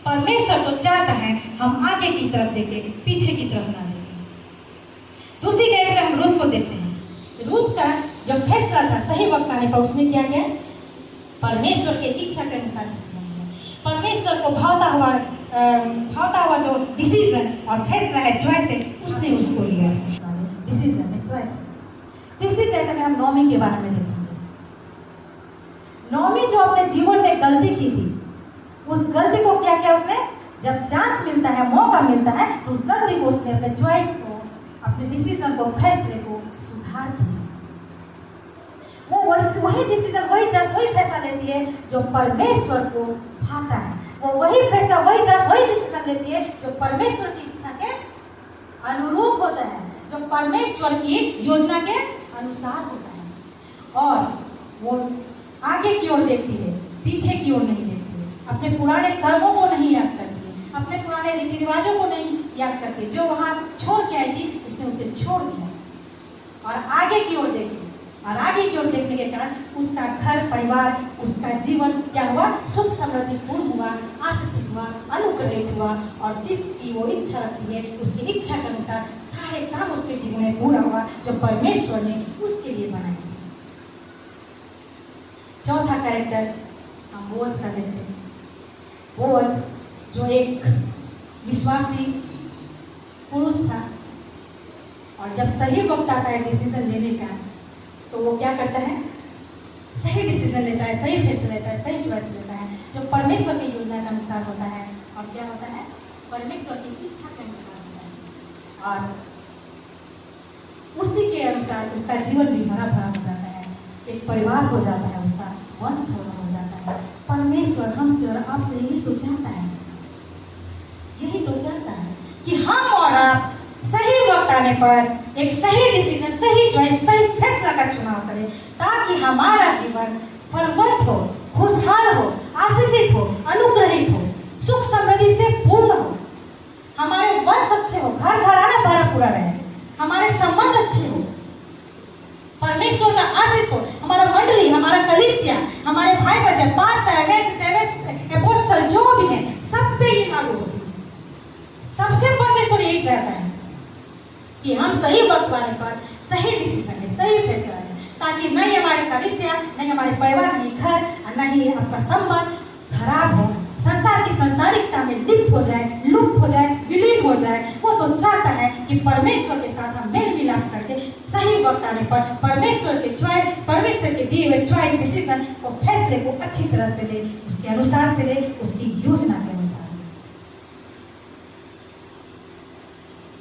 परमेश्वर तो चाहता है हम आगे की तरफ देखें, पीछे की तरफ ना देखें। दूसरी कैरेक्टर हम रूथ को देखते हैं। रूथ का जो फैसला था सही वक्त आने पर उसने क्या किया? परमेश्वर के इच्छा के अनुसार डिसीजन लिया। परमेश्वर को भाता हुआ जो डिसीजन और फैसला है, चॉइस है, उसने उसको लिया। डिसीजन है, चॉइस। तीसरी कैरेक्टर में हम नॉमी के बारे में देखेंगे। नॉमी जो अपने जीवन में गलती की थी, उस गलती को क्या किया उसने? जब चांस मिलता है, मौका मिलता है, तो उस गलती को उसने अपने चॉइस को, अपने डिसीजन को, फैसले को सुधार दिया। वो वही डिसीजन, वही चांस, वही फैसला लेती है जो परमेश्वर को भाता है। वो वही फैसला, वही चांस, वही डिसीजन लेती है जो परमेश्वर की इच्छा के अनुरूप होता है, जो परमेश्वर की योजना के अनुसार होता है। और वो आगे की ओर देखती है, पीछे की ओर नहीं देखती है। अपने पुराने कर्मों को नहीं याद करती है, अपने पुराने रीति रिवाजों को नहीं याद करती। जो वहां छोड़ के आई थी उसने उसे छोड़ दिया और आगे की ओर देखी। और आगे की ओर देखने के कारण उसका घर परिवार, उसका जीवन क्या हुआ? सुख समृद्धि पूर्ण हुआ, आशीषित हुआ, अनुग्रहित हुआ। और जिसकी वो इच्छा रखती है, उसकी इच्छा के अनुसार सारे काम उसके जीवन में पूरा हुआ जो परमेश्वर ने उसके लिए बनाए। चौथा कैरेक्टर हम बोअज का देखते हैं। बोअज जो एक विश्वासी पुरुष था, और जब सही वक्त आता है डिसीजन लेने का, तो वो क्या करता है? सही डिसीजन लेता है, सही फैसला लेता है, सही चॉइस लेता है जो परमेश्वर की योजना के अनुसार होता है। और क्या होता है? परमेश्वर की इच्छा के अनुसार होता है। और उसी के अनुसार उसका जीवन भी भरा भरा हो जाता है, एक परिवार हो जाता है, उसका वंश हो जाता है। परमेश्वर हमसे और आपसे यही तो चाहता है, यही तो चाहता है कि हम और आप सही वक्त आने पर एक सही डिसीजन, सही चॉइस, सही फैसला का चुनाव करें, ताकि हमारा जीवन फलवंत हो, खुशहाल हो, आशीषित हो, अनुग्रहित हो, सुख समृद्धि से पूर्ण हो, हमारे वंश अच्छे हो, घर घराना भरा पूरा रहे, हमारे संबंध अच्छे हो, परमेश्वर का आशीष हो, हमारा मंडली, हमारा कलीसिया, हमारे भाई बच्चे, अपोस्टल जो भी है, सब पे ये लागू होती है। सबसे परमेश्वर यही चाहता है कि हम सही वक्त आने पर सही डिसीजन ले, सही फैसला लें, ताकि न ही हमारे कलीसिया, न ही हमारे परिवार, न ही घर, न ही आपका संबंध खराब हो, संसार की संसारिकता में लिप्त हो जाए, लुप्त हो जाए, विलीन हो जाए। वो तो चाहता है कि परमेश्वर के साथ हम मेल मिलाप करके सही वक्त आने पर परमेश्वर के चॉइस, परमेश्वर के दिए हुए चॉइस, डिसीजन को, फैसले को अच्छी तरह से ले, उसके अनुसार से ले, उसकी योजना के अनुसार।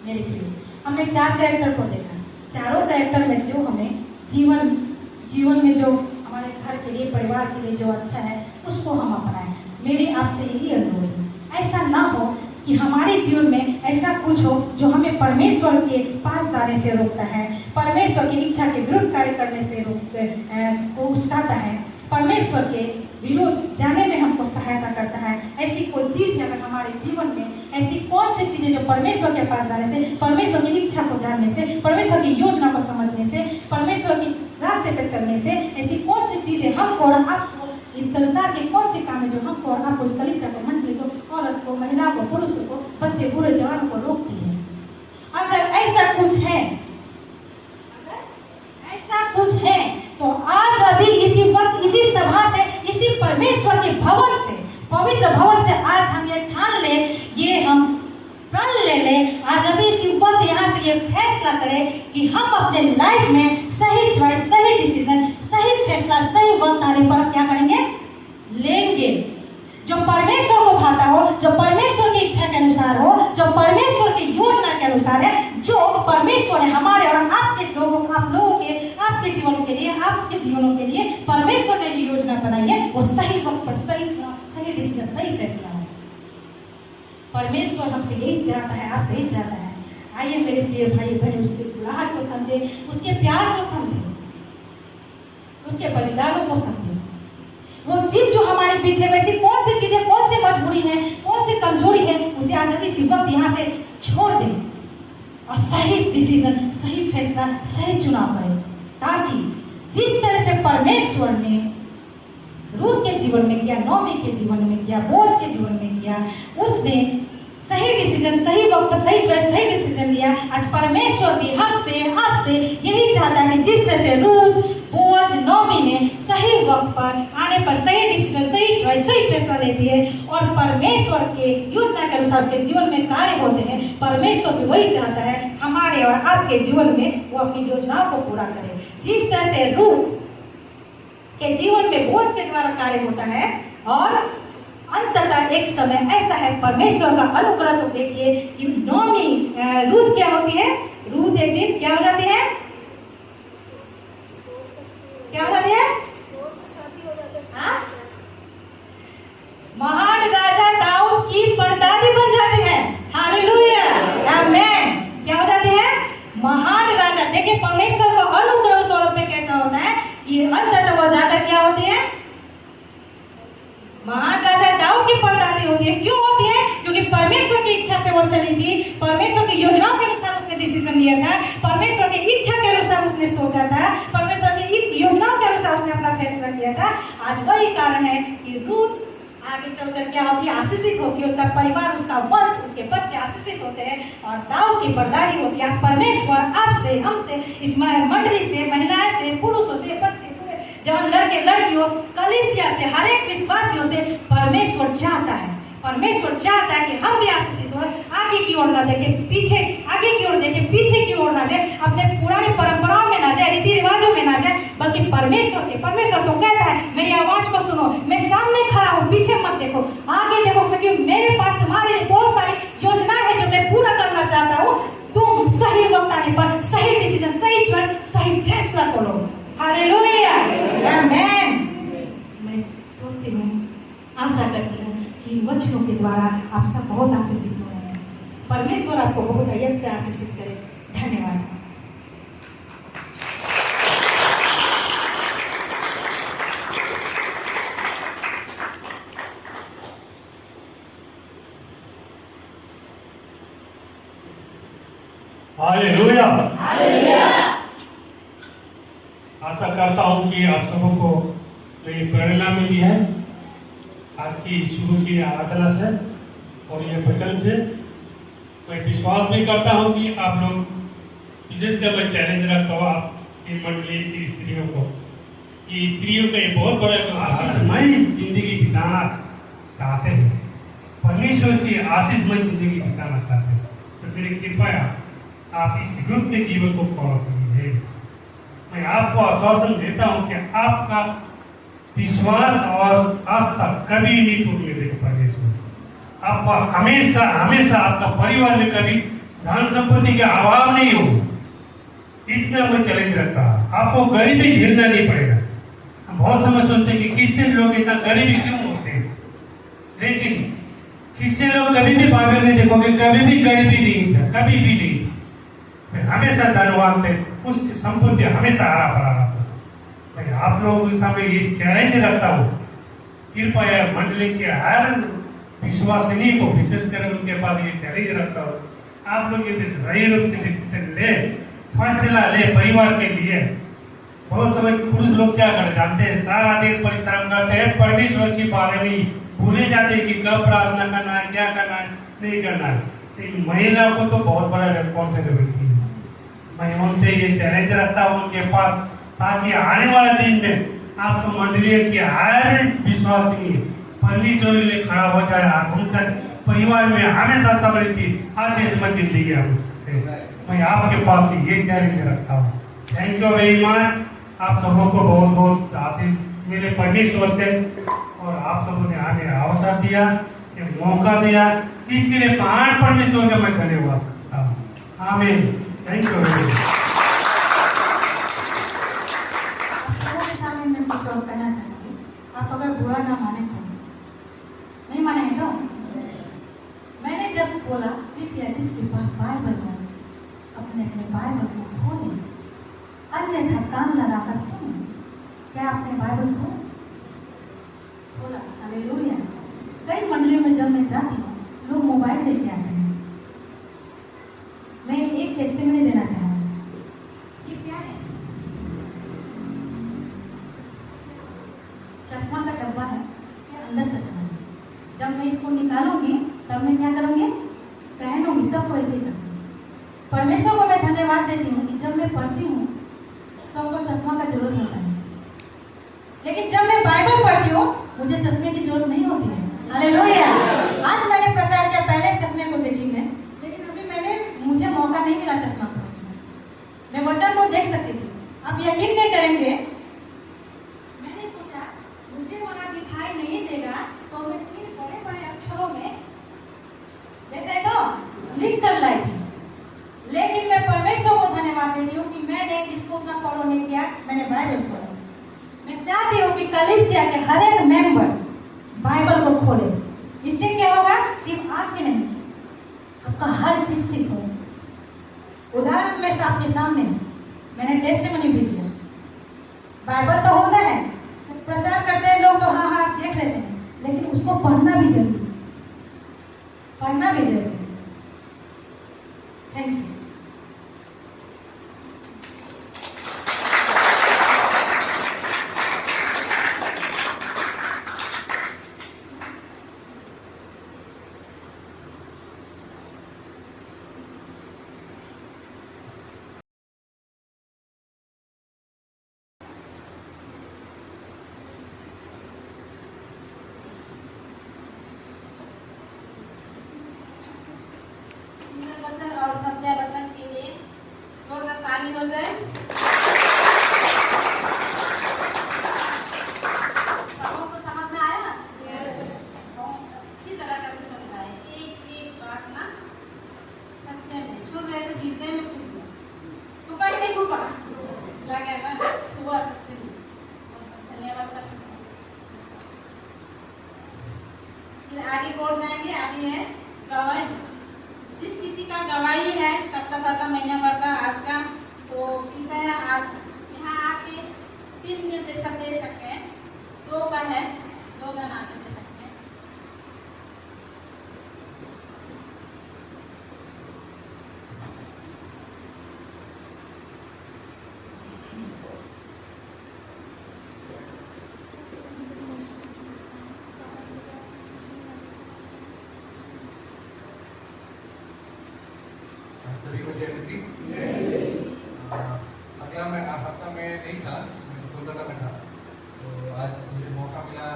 मेरे प्रिय, हमने 4 कैरेक्टर को देखा। चारों कैरेक्टर में जो हमें जीवन में जो हमारे घर के लिए, परिवार के लिए जो अच्छा है, उसको हम अपनाएं। मेरी आपसे यही अनुरोध है, ऐसा ना हो कि हमारे जीवन में ऐसा कुछ हो जो हमें परमेश्वर के पास जाने से रोकता है, परमेश्वर की इच्छा के विरुद्ध कार्य करने से को उकसाता है, परमेश्वर के विरोध जाने में हमको सहायता करता है। ऐसी कोई चीज है अगर हमारे जीवन में, ऐसी कौन सी चीजें जो परमेश्वर के पास जाने से, परमेश्वर की इच्छा को जानने से, परमेश्वर की योजना को समझने से, परमेश्वर की रास्ते पर चलने से, ऐसी कौन सी चीजें हमको और आपको, इस संसार के कौन से काम है जो हमको और आपको, इस कलीसिया को, मंडली को, औरत को, महिला को, पुरुष को, बच्चे, बूढ़े, जवान को रोकती है? अगर ऐसा कुछ है, तो आज अभी इसी वक्त, इसी सभा से, इसी परमेश्वर के भवन से, पवित्र भवन से आज हम ये ठान ले, ये हम प्रण ले लें, आज अभी इसी वक्त यहाँ से ये फैसला करें कि हम अपने लाइफ में सही चॉइस, सही डिसीजन, सही फैसला, सही वक्त आने पर क्या करेंगे? लेंगे। जो परमेश्वर को भाता हो, जो परमेश्वर की इच्छा के अनुसार हो, जो परमेश्वर की योजना के अनुसार है, जो परमेश्वर ने हमारे और आपके लोगों, आप लोगों के, आपके जीवनों के लिए, आपके जीवनों के लिए परमेश्वर ने जो योजना बनाई है, वो सही वक्त पर सही चुनाव, सही डिसीजन, सही फैसला है। परमेश्वर हमसे यही चाहता है, आपसे यही चाहता है। आइए मेरे प्रिय भाई बहन, उसके बुलाहट को समझे, उसके प्यार को समझे, उसके बलिदानों को समझे। वो चीज जो हमारे पीछे, वैसी कौन सी चीजें, कौन सी मजबूरी है, कौन सी कमजोरी है, उसे आज अभी इसी वक्त यहाँ से छोड़ दें और सही डिसीजन, सही फैसला, सही चुनाव करें, ताकि जिस तरह से परमेश्वर ने रूथ के जीवन में किया, नौमी के जीवन में किया, बोझ के जीवन में किया, उसने सही डिसीजन, सही वक्त पर सही चॉइस, सही डिसीजन लिया। आज परमेश्वर भी हमसे, आपसे यही चाहता है कि जिस तरह से रूथ, बोझ, नौमी ने सही वक्त पर आने पर सही डिसीजन, सही चॉइस, सही फैसला लेती है और परमेश्वर के योजना के अनुसार उसके जीवन में कार्य होते हैं। परमेश्वर भी वही चाहता है हमारे और आपके जीवन में वो अपनी योजनाओं को पूरा करे। जिस तरह से रूथ के जीवन में बोझ के द्वारा कार्य होता है और अंततः एक समय ऐसा है, परमेश्वर का अनुग्रह तो देखिए कि नौमी रूथ क्या होती है, रूथ एक दिन क्या हो जाती है, क्या हो जाती है, हाँ? महान राजा दाऊद की परदादी बन जाती है। हालेलुया, आमेन। क्या हो जाती है, महान राजा। देखिए परमेश्वर का अनुग्रह उस औरत में कैसा होता है कि अंततः वो जाकर क्या होती है, महान राजा दाऊद की परदादी होती है। क्यों होती है, क्योंकि परमेश्वर की इच्छा पे वो चली थी, परमेश्वर की योजनाओं के अनुसार उसने डिसीजन लिया था, परमेश्वर की इच्छा के अनुसार उसने सोचा था, परमेश्वर की योजनाओं के अनुसार उसने अपना फैसला किया था। आज वही कारण है कि रूथ आगे चलकर क्या होगी, आशीषित होगी, उसका परिवार, उसका वंश, उसके बच्चे आशीषित होते हैं और दाऊद की परदादी होती है। आज परमेश्वर आपसे, हमसे, इस मंडली से, महिलाएं से, पुरुषों से, बच्चे, जवान, लड़के, लड़कियों, कलीसिया से, हर एक विश्वासियों से परमेश्वर चाहता है, परमेश्वर चाहता है कि हम भी आशीषित हो, आगे की ओर ना देखे, पीछे, आगे की ओर देखे, पीछे की ओर ना जाए, अपने पुरानी परंपराओं में ना जाए, रीति रिवाजों में ना जाए, बल्कि परमेश्वर तो कहता है मेरी आवाज को सुनो, मैं सामने खड़ा हूँ, पीछे मत देखो, आगे देखो, क्योंकि मेरे पास तुम्हारे लिए बहुत सारी योजनाएं हैं जो मैं पूरा करना चाहता हूँ। तुम सही वक्त आने पर सही डिसीजन, सही चॉइस, सही फैसला करो। हालेलुया, आमेन। मैं सोचती हूँ, आशा करती हूँ कि इन वचनों के द्वारा आप सब बहुत आशीषित हो रहे हैं। परमेश्वर आपको बहुत अयत से आशीषित करे। धन्यवाद। हालेलुया। आशा करता हूँ कि आप सबों को नई प्रेरणा मिली है आज की शुरू की आराधना से और ये वचन से। मैं विश्वास भी करता हूँ कि आप लोग, विशेषकर मैं चैलेंज रखता हूँ आपकी मंडली की स्त्रियों को, कि स्त्रियों का एक बहुत बड़ा आशीषमय जिंदगी बिताना चाहते हैं, परमेश्वर की आशीषमय जिंदगी बिताना चाहते हैं। तो मेरी कृपया आप इस ग्रुप के जीवन को फॉलो कीजिए। मैं आपको आश्वासन देता हूं कि आपका विश्वास और आस्था कभी नहीं टूटने देगा परमेश्वर। आपका हमेशा हमेशा आपका परिवार में कभी धन संपत्ति का अभाव नहीं हो, इतना मैं चैलेंज रखता हूं। आपको गरीबी झेलना नहीं पड़ेगा। हम बहुत समय सोचते हैं कि किससे लोग इतना गरीबी क्यों होते हैं, लेकिन किससे लोग कभी भी बाइबल में देखोगे कभी भी गरीबी नहीं था, कभी भी नहीं। हमेशा धनवान थे, उसकी संपत्ति हमेशा हरा भरा रहता। मैं आप लोगों के सामने ये चैलेंज रखता हूँ, कृपया मंडली के हर विश्वासिनी को, विशेषकर उनके पास ये चैलेंज रखता हूँ, आप लोग ये सही रूप से डिसीजन ले, फैसला ले परिवार के लिए। बहुत समय पुरुष लोग क्या कर जानते हैं, सारा दिन परिश्रम करते हैं, परमेश्वर की बारे में भूले जाते हैं कि कब प्रार्थना करना है, क्या करना है, नहीं करना है। लेकिन महिला को तो बहुत बड़ा रेस्पॉन्सिबिलिटी है। मैं उनसे ये चैलेंज रखता हूँ उनके पास, ताकि आने वाले दिन में आपको मंडली की हर विश्वासी परमेश्वर के लिए खड़ा हो जाए, आप उनका परिवार में हमेशा समृद्धि आशीषमय जिंदगी है। मैं आपके पास ये चैलेंज रखता हूँ। Thank you very much. आप सबों को बहुत बहुत आशीष मिले परमेश्वर से, और आप सबों ने आगे अवसर दिया, मौका दिया, इसके लिए महान परमेश्वर का मैं धन्यवाद करता हूँ। आमीन। Thank you very much. सबके सामने मैं कुछ और कहना चाहती हूँ। आप अगर बुरा ना माने तो, नहीं माने तो मैंने लेडीज के पास बाइबल हो, अपने अपने बाइबल को खोलें, अन्यथा कान लगाकर सुन। क्या आपने बाइबल खोला? हालेलुया। कई मंडलियों में जब मैं जाती हूँ, लोग मोबाइल लेके आते हैं। मैं एक टेस्टिमनी देना चाहूँगी। ये क्या है? चश्मा का डब्बा है, इसके अंदर चश्मा है। जब मैं इसको निकालूंगी तब मैं क्या करूंगी? पहनूंगी, सबको ऐसे ही करूंगी। परमेश्वर को मैं धन्यवाद देती हूँ कि जब मैं पढ़ती हूँ तो हमको चश्मा का जरूरत होता है, लेकिन जब मैं बाइबल पढ़ती हूँ मुझे चश्मे की जरूरत नहीं होती है। हालेलुया। आज मैंने प्रचार किया, पहले चश्मे को देखी मैं, लेकिन अभी मुझे मौका नहीं मिला चश्मा पहनने। मैं वचन को देख सकती थी। आप यकीन नहीं करेंगे, मैंने सोचा मुझे वहां दिखाई नहीं देगा तो मैं फिर बड़े बड़े अक्षरों में देखते तो लिख कर लाई थी, लेकिन मैं परमेश्वर को धन्यवाद देती हूँ कि मैंने इसको उतना फॉलो नहीं किया, मैंने बाइबल पढ़ा। मैं चाहती हूँ कि कलीसिया के हर एक मेंबर बाइबल को खोले। इससे क्या होगा? सिर्फ आपके नहीं, आपका हर चीज ठीक होगा। उदाहरण में आपके सामने मैंने टेस्टिमनी भी दिया। बाइबल तो होता है, प्रचार करते हैं लोग तो हाँ हाँ देख लेते हैं, लेकिन उसको पढ़ना भी जरूरी है, पढ़ना भी जरूरी है। Thank you. वचन और सत्य वचन के लिए जोरदार ताली बजाएं। सबों को समझ में आया? बहुत अच्छी तरह से समझाए। एक बात ना सच्चे में सुन रहे थे, जीतने में खुश हुआ। तो कहीं नहीं खुपा लगे ना छुआ सच्चे में। धन्यवाद। फिर आगे बढ़ जाएंगे। आगे है गवाही। जिस किसी का गवाही है सप्ताह महीना भर का आज का, तो कृपया आज यहाँ आके 3 निर्देशक दे सकते हैं। 2 का है, 2 का नाम दे सकते हैं। सभी को जय मसीह। अगला मैं हफ्ता में नहीं था, मैं कोलकाता में था, तो आज मुझे मौका मिला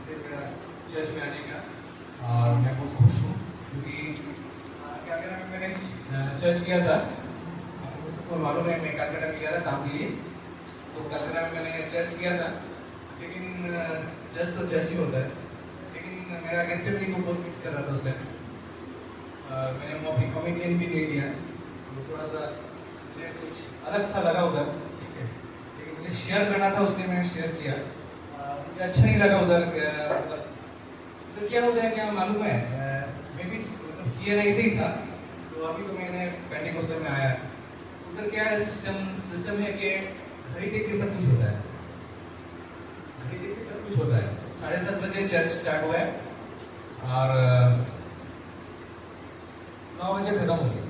फिर मेरा चर्च में आने का, और मैं बहुत खुश हूँ क्योंकि कलकत्ता में मैंने चर्च किया था। आपको सबको मालूम है, मैं कलकत्ता में गया था काम के लिए, तो कलकत्ता में मैंने चर्च किया था। लेकिन चर्च तो चर्च ही होता है, लेकिन मेरा गेटसेमनी को बहुत मिस कर रहा था उस टाइम। मैंने मौके कॉमेडियन भी ले लिया, तो थोड़ा सा मुझे कुछ अलग सा लगा उधर, ठीक है, लेकिन मुझे शेयर करना था, उसने मैंने शेयर किया। मुझे अच्छा नहीं लगा उधर। तो क्या होता है, क्या मालूम है, मैं भी CNI से ही था, तो अभी तो मैंने पेंटिकोस्टल में आया। उधर क्या है, सिस्टम है कि घड़ी देख के सब कुछ होता है, घड़ी देख के सब कुछ होता है। 7:30 बजे चर्च स्टार्ट हुआ है और 9 बजे खत्म हो गया,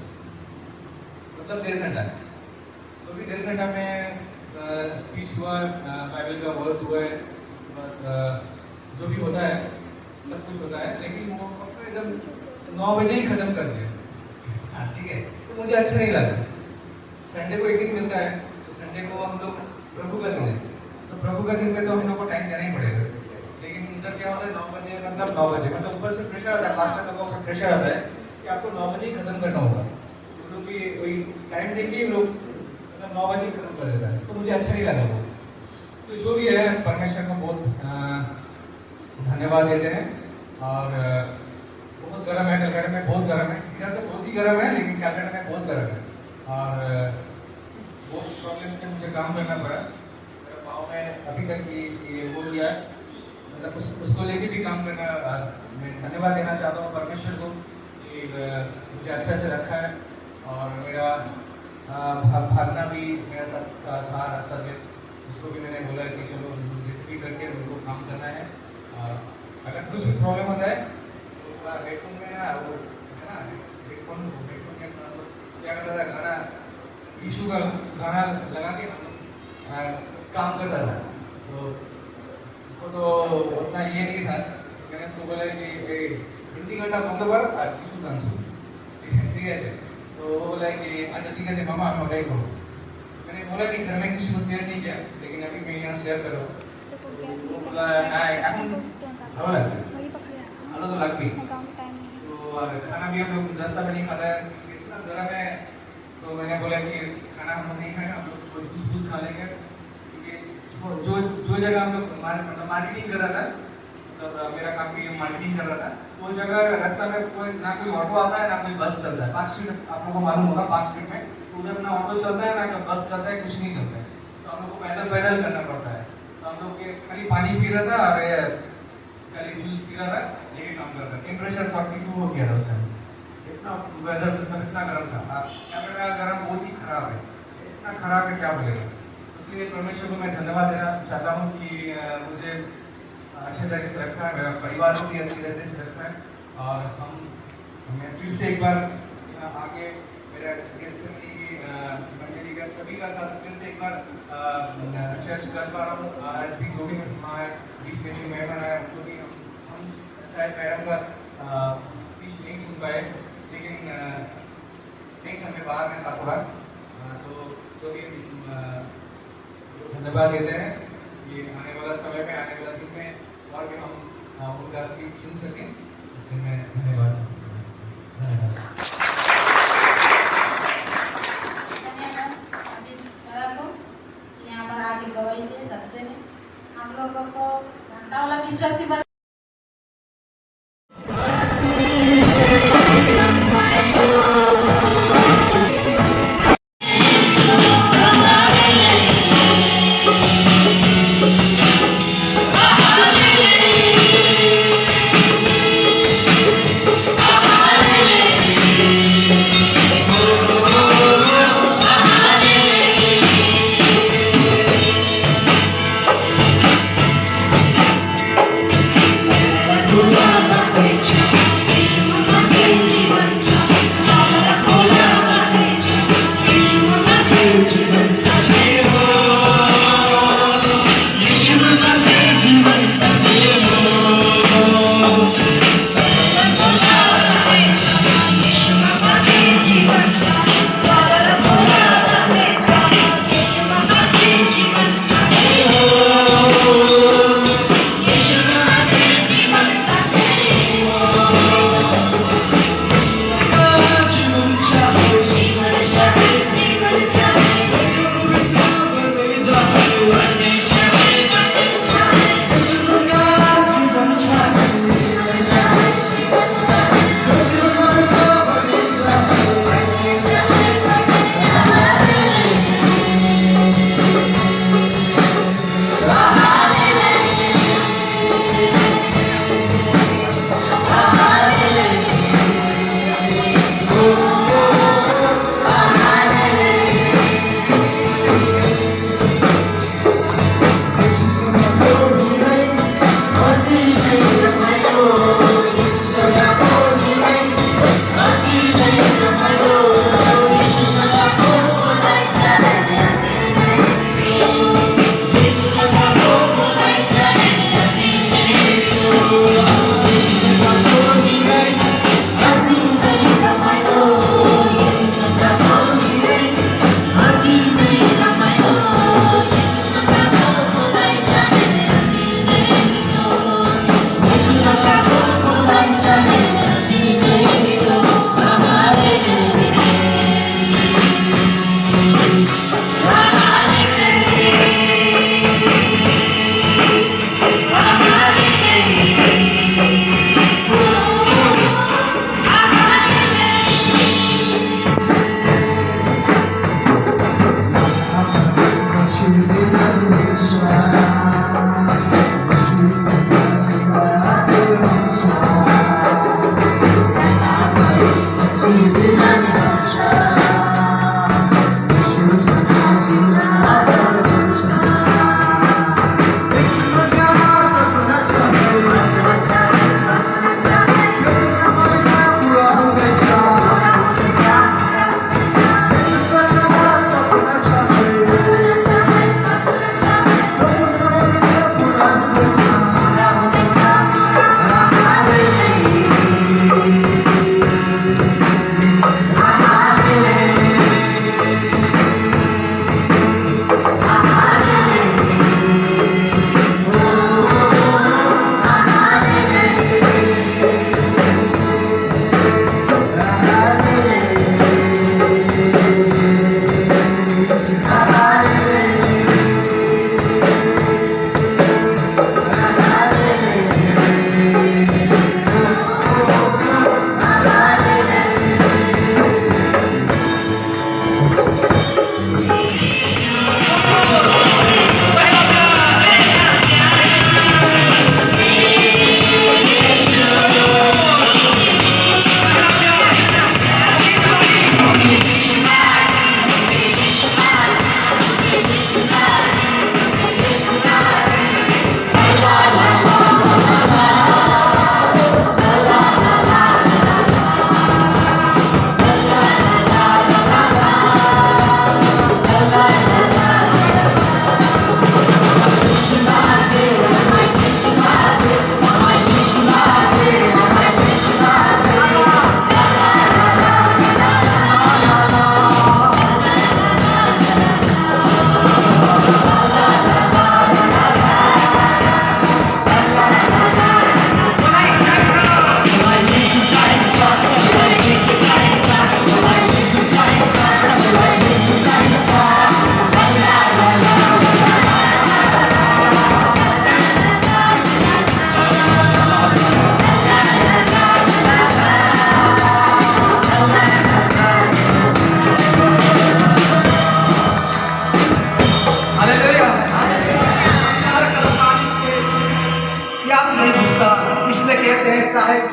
मतलब 1.5 घंटा। तो भी 1.5 घंटा में स्पीच हुआ, बाइबल का वर्स हुआ है, उसके बाद जो भी होता है सब कुछ होता है, लेकिन वो एकदम 9 बजे ही खत्म कर दिया। हाँ ठीक है, तो मुझे अच्छा नहीं लगा। संडे को एक दिन मिलता है, तो संडे को हम लोग प्रभु का दिन है, तो प्रभु का दिन में तो हम लोग को टाइम देना ही पड़ेगा। लेकिन उधर क्या होता है, 9 बजे मतलब 9 बजे मतलब ऊपर से प्रेशर आता है, मास्टर लोगों का प्रेशर आता है कि आपको 9 बजे ही खत्म करना होगा। तो लोग भी वही टाइम देके लोग मतलब 9 बजे खत्म कर देता है, तो मुझे अच्छा नहीं लगा वो। तो जो भी है, परमेश्वर को बहुत धन्यवाद देते हैं। और बहुत गर्म है, कलकत्ता में बहुत गर्म है, इधर तो बहुत ही गर्म है, लेकिन कलकत्ता में बहुत गर्म है। और बहुत प्रॉब्लम से मुझे काम करना पड़ा। मेरे पाँव में अभी तक ये हो गया है, मतलब उसको लेके भी काम करना। मैं धन्यवाद देना चाहता हूँ परमेश्वर को कि कि मुझे अच्छे से रखा है और मेरा भागना भी मेरा साथ था रास्ता में। उसको भी मैंने बोला कि चलो जैसे भी करके उनको काम करना है। अगर कुछ भी प्रॉब्लम होता है तो हेडफोन में ना वो है ना हेडफोन में क्या करता था गाना ईशू का गाना लगा के काम करता था। तो उसको तो उतना ये नहीं था। मैंने उसको बोला कि हिंदी घंटा बंद कर और ईशू गान सुन, ठीक है। तो वो बोला कि अच्छा ठीक है मामा हम गए को। मैंने बोला कि घर में किसी को शेयर नहीं किया, लेकिन अभी मैं यहाँ शेयर करो। वो बोला এখন ভালো লাগছে, ভালো तो लगती। तो खाना भी हम लोग रास्ता में नहीं खाता है, इतना गर्म है। तो मैंने बोला कि खाना हम लोग नहीं खाएंगे, हम लोग कोई जूस खा लेंगे। क्योंकि जो जगह हम लोग मार्केटिंग कर रहा था, मतलब मेरा काफी मार्केटिंग कर रहा था, वो जगह रास्ता में कोई ना कोई ऑटो आता है ना कोई बस चलता है। 5 स्ट्रीट आप लोगों को मालूम होगा, 5 स्ट्रीट में उधर ना ऑटो चलता है ना बस चलता है, कुछ नहीं चलता है। तो हम लोग को पैदल पैदल करना पड़ता है। तो हम लोग खाली पानी पी रहा था और खाली जूस पी रहा था, यही काम कर रहा था। टेम्परेचर 42 हो गया था उस टाइम, इतना वेदर इतना गर्म था। कैमरा गर्म बहुत ही खराब है, इतना खराब है क्या बोलेगा। इसलिए परमेश्वर को मैं धन्यवाद देना चाहता हूँ कि मुझे अच्छे तरीके से रखा है, मेरा परिवार को भी अच्छी तरीके से रखा है। और मैं फिर से एक बार आगे मेरा मंडली का सभी का साथ फिर से एक बार चर्च कर पा रहा हूँ। आज भी जो भी हमारे बीच में जो मेहमान आए उनको भी हम शायद मैडम का स्पीच नहीं सुन पाए, लेकिन नहीं हमें बाहर में था पूरा। तो भी धन्यवाद देते हैं कि आने वाला समय में आने वाला दिन में और भी हम उनका स्पीच सुन सकें, इसलिए मैं धन्यवाद। यहाँ पर आके गवाही थे, सच्चे में हम लोगों को घंटा वाला विश्वासी बना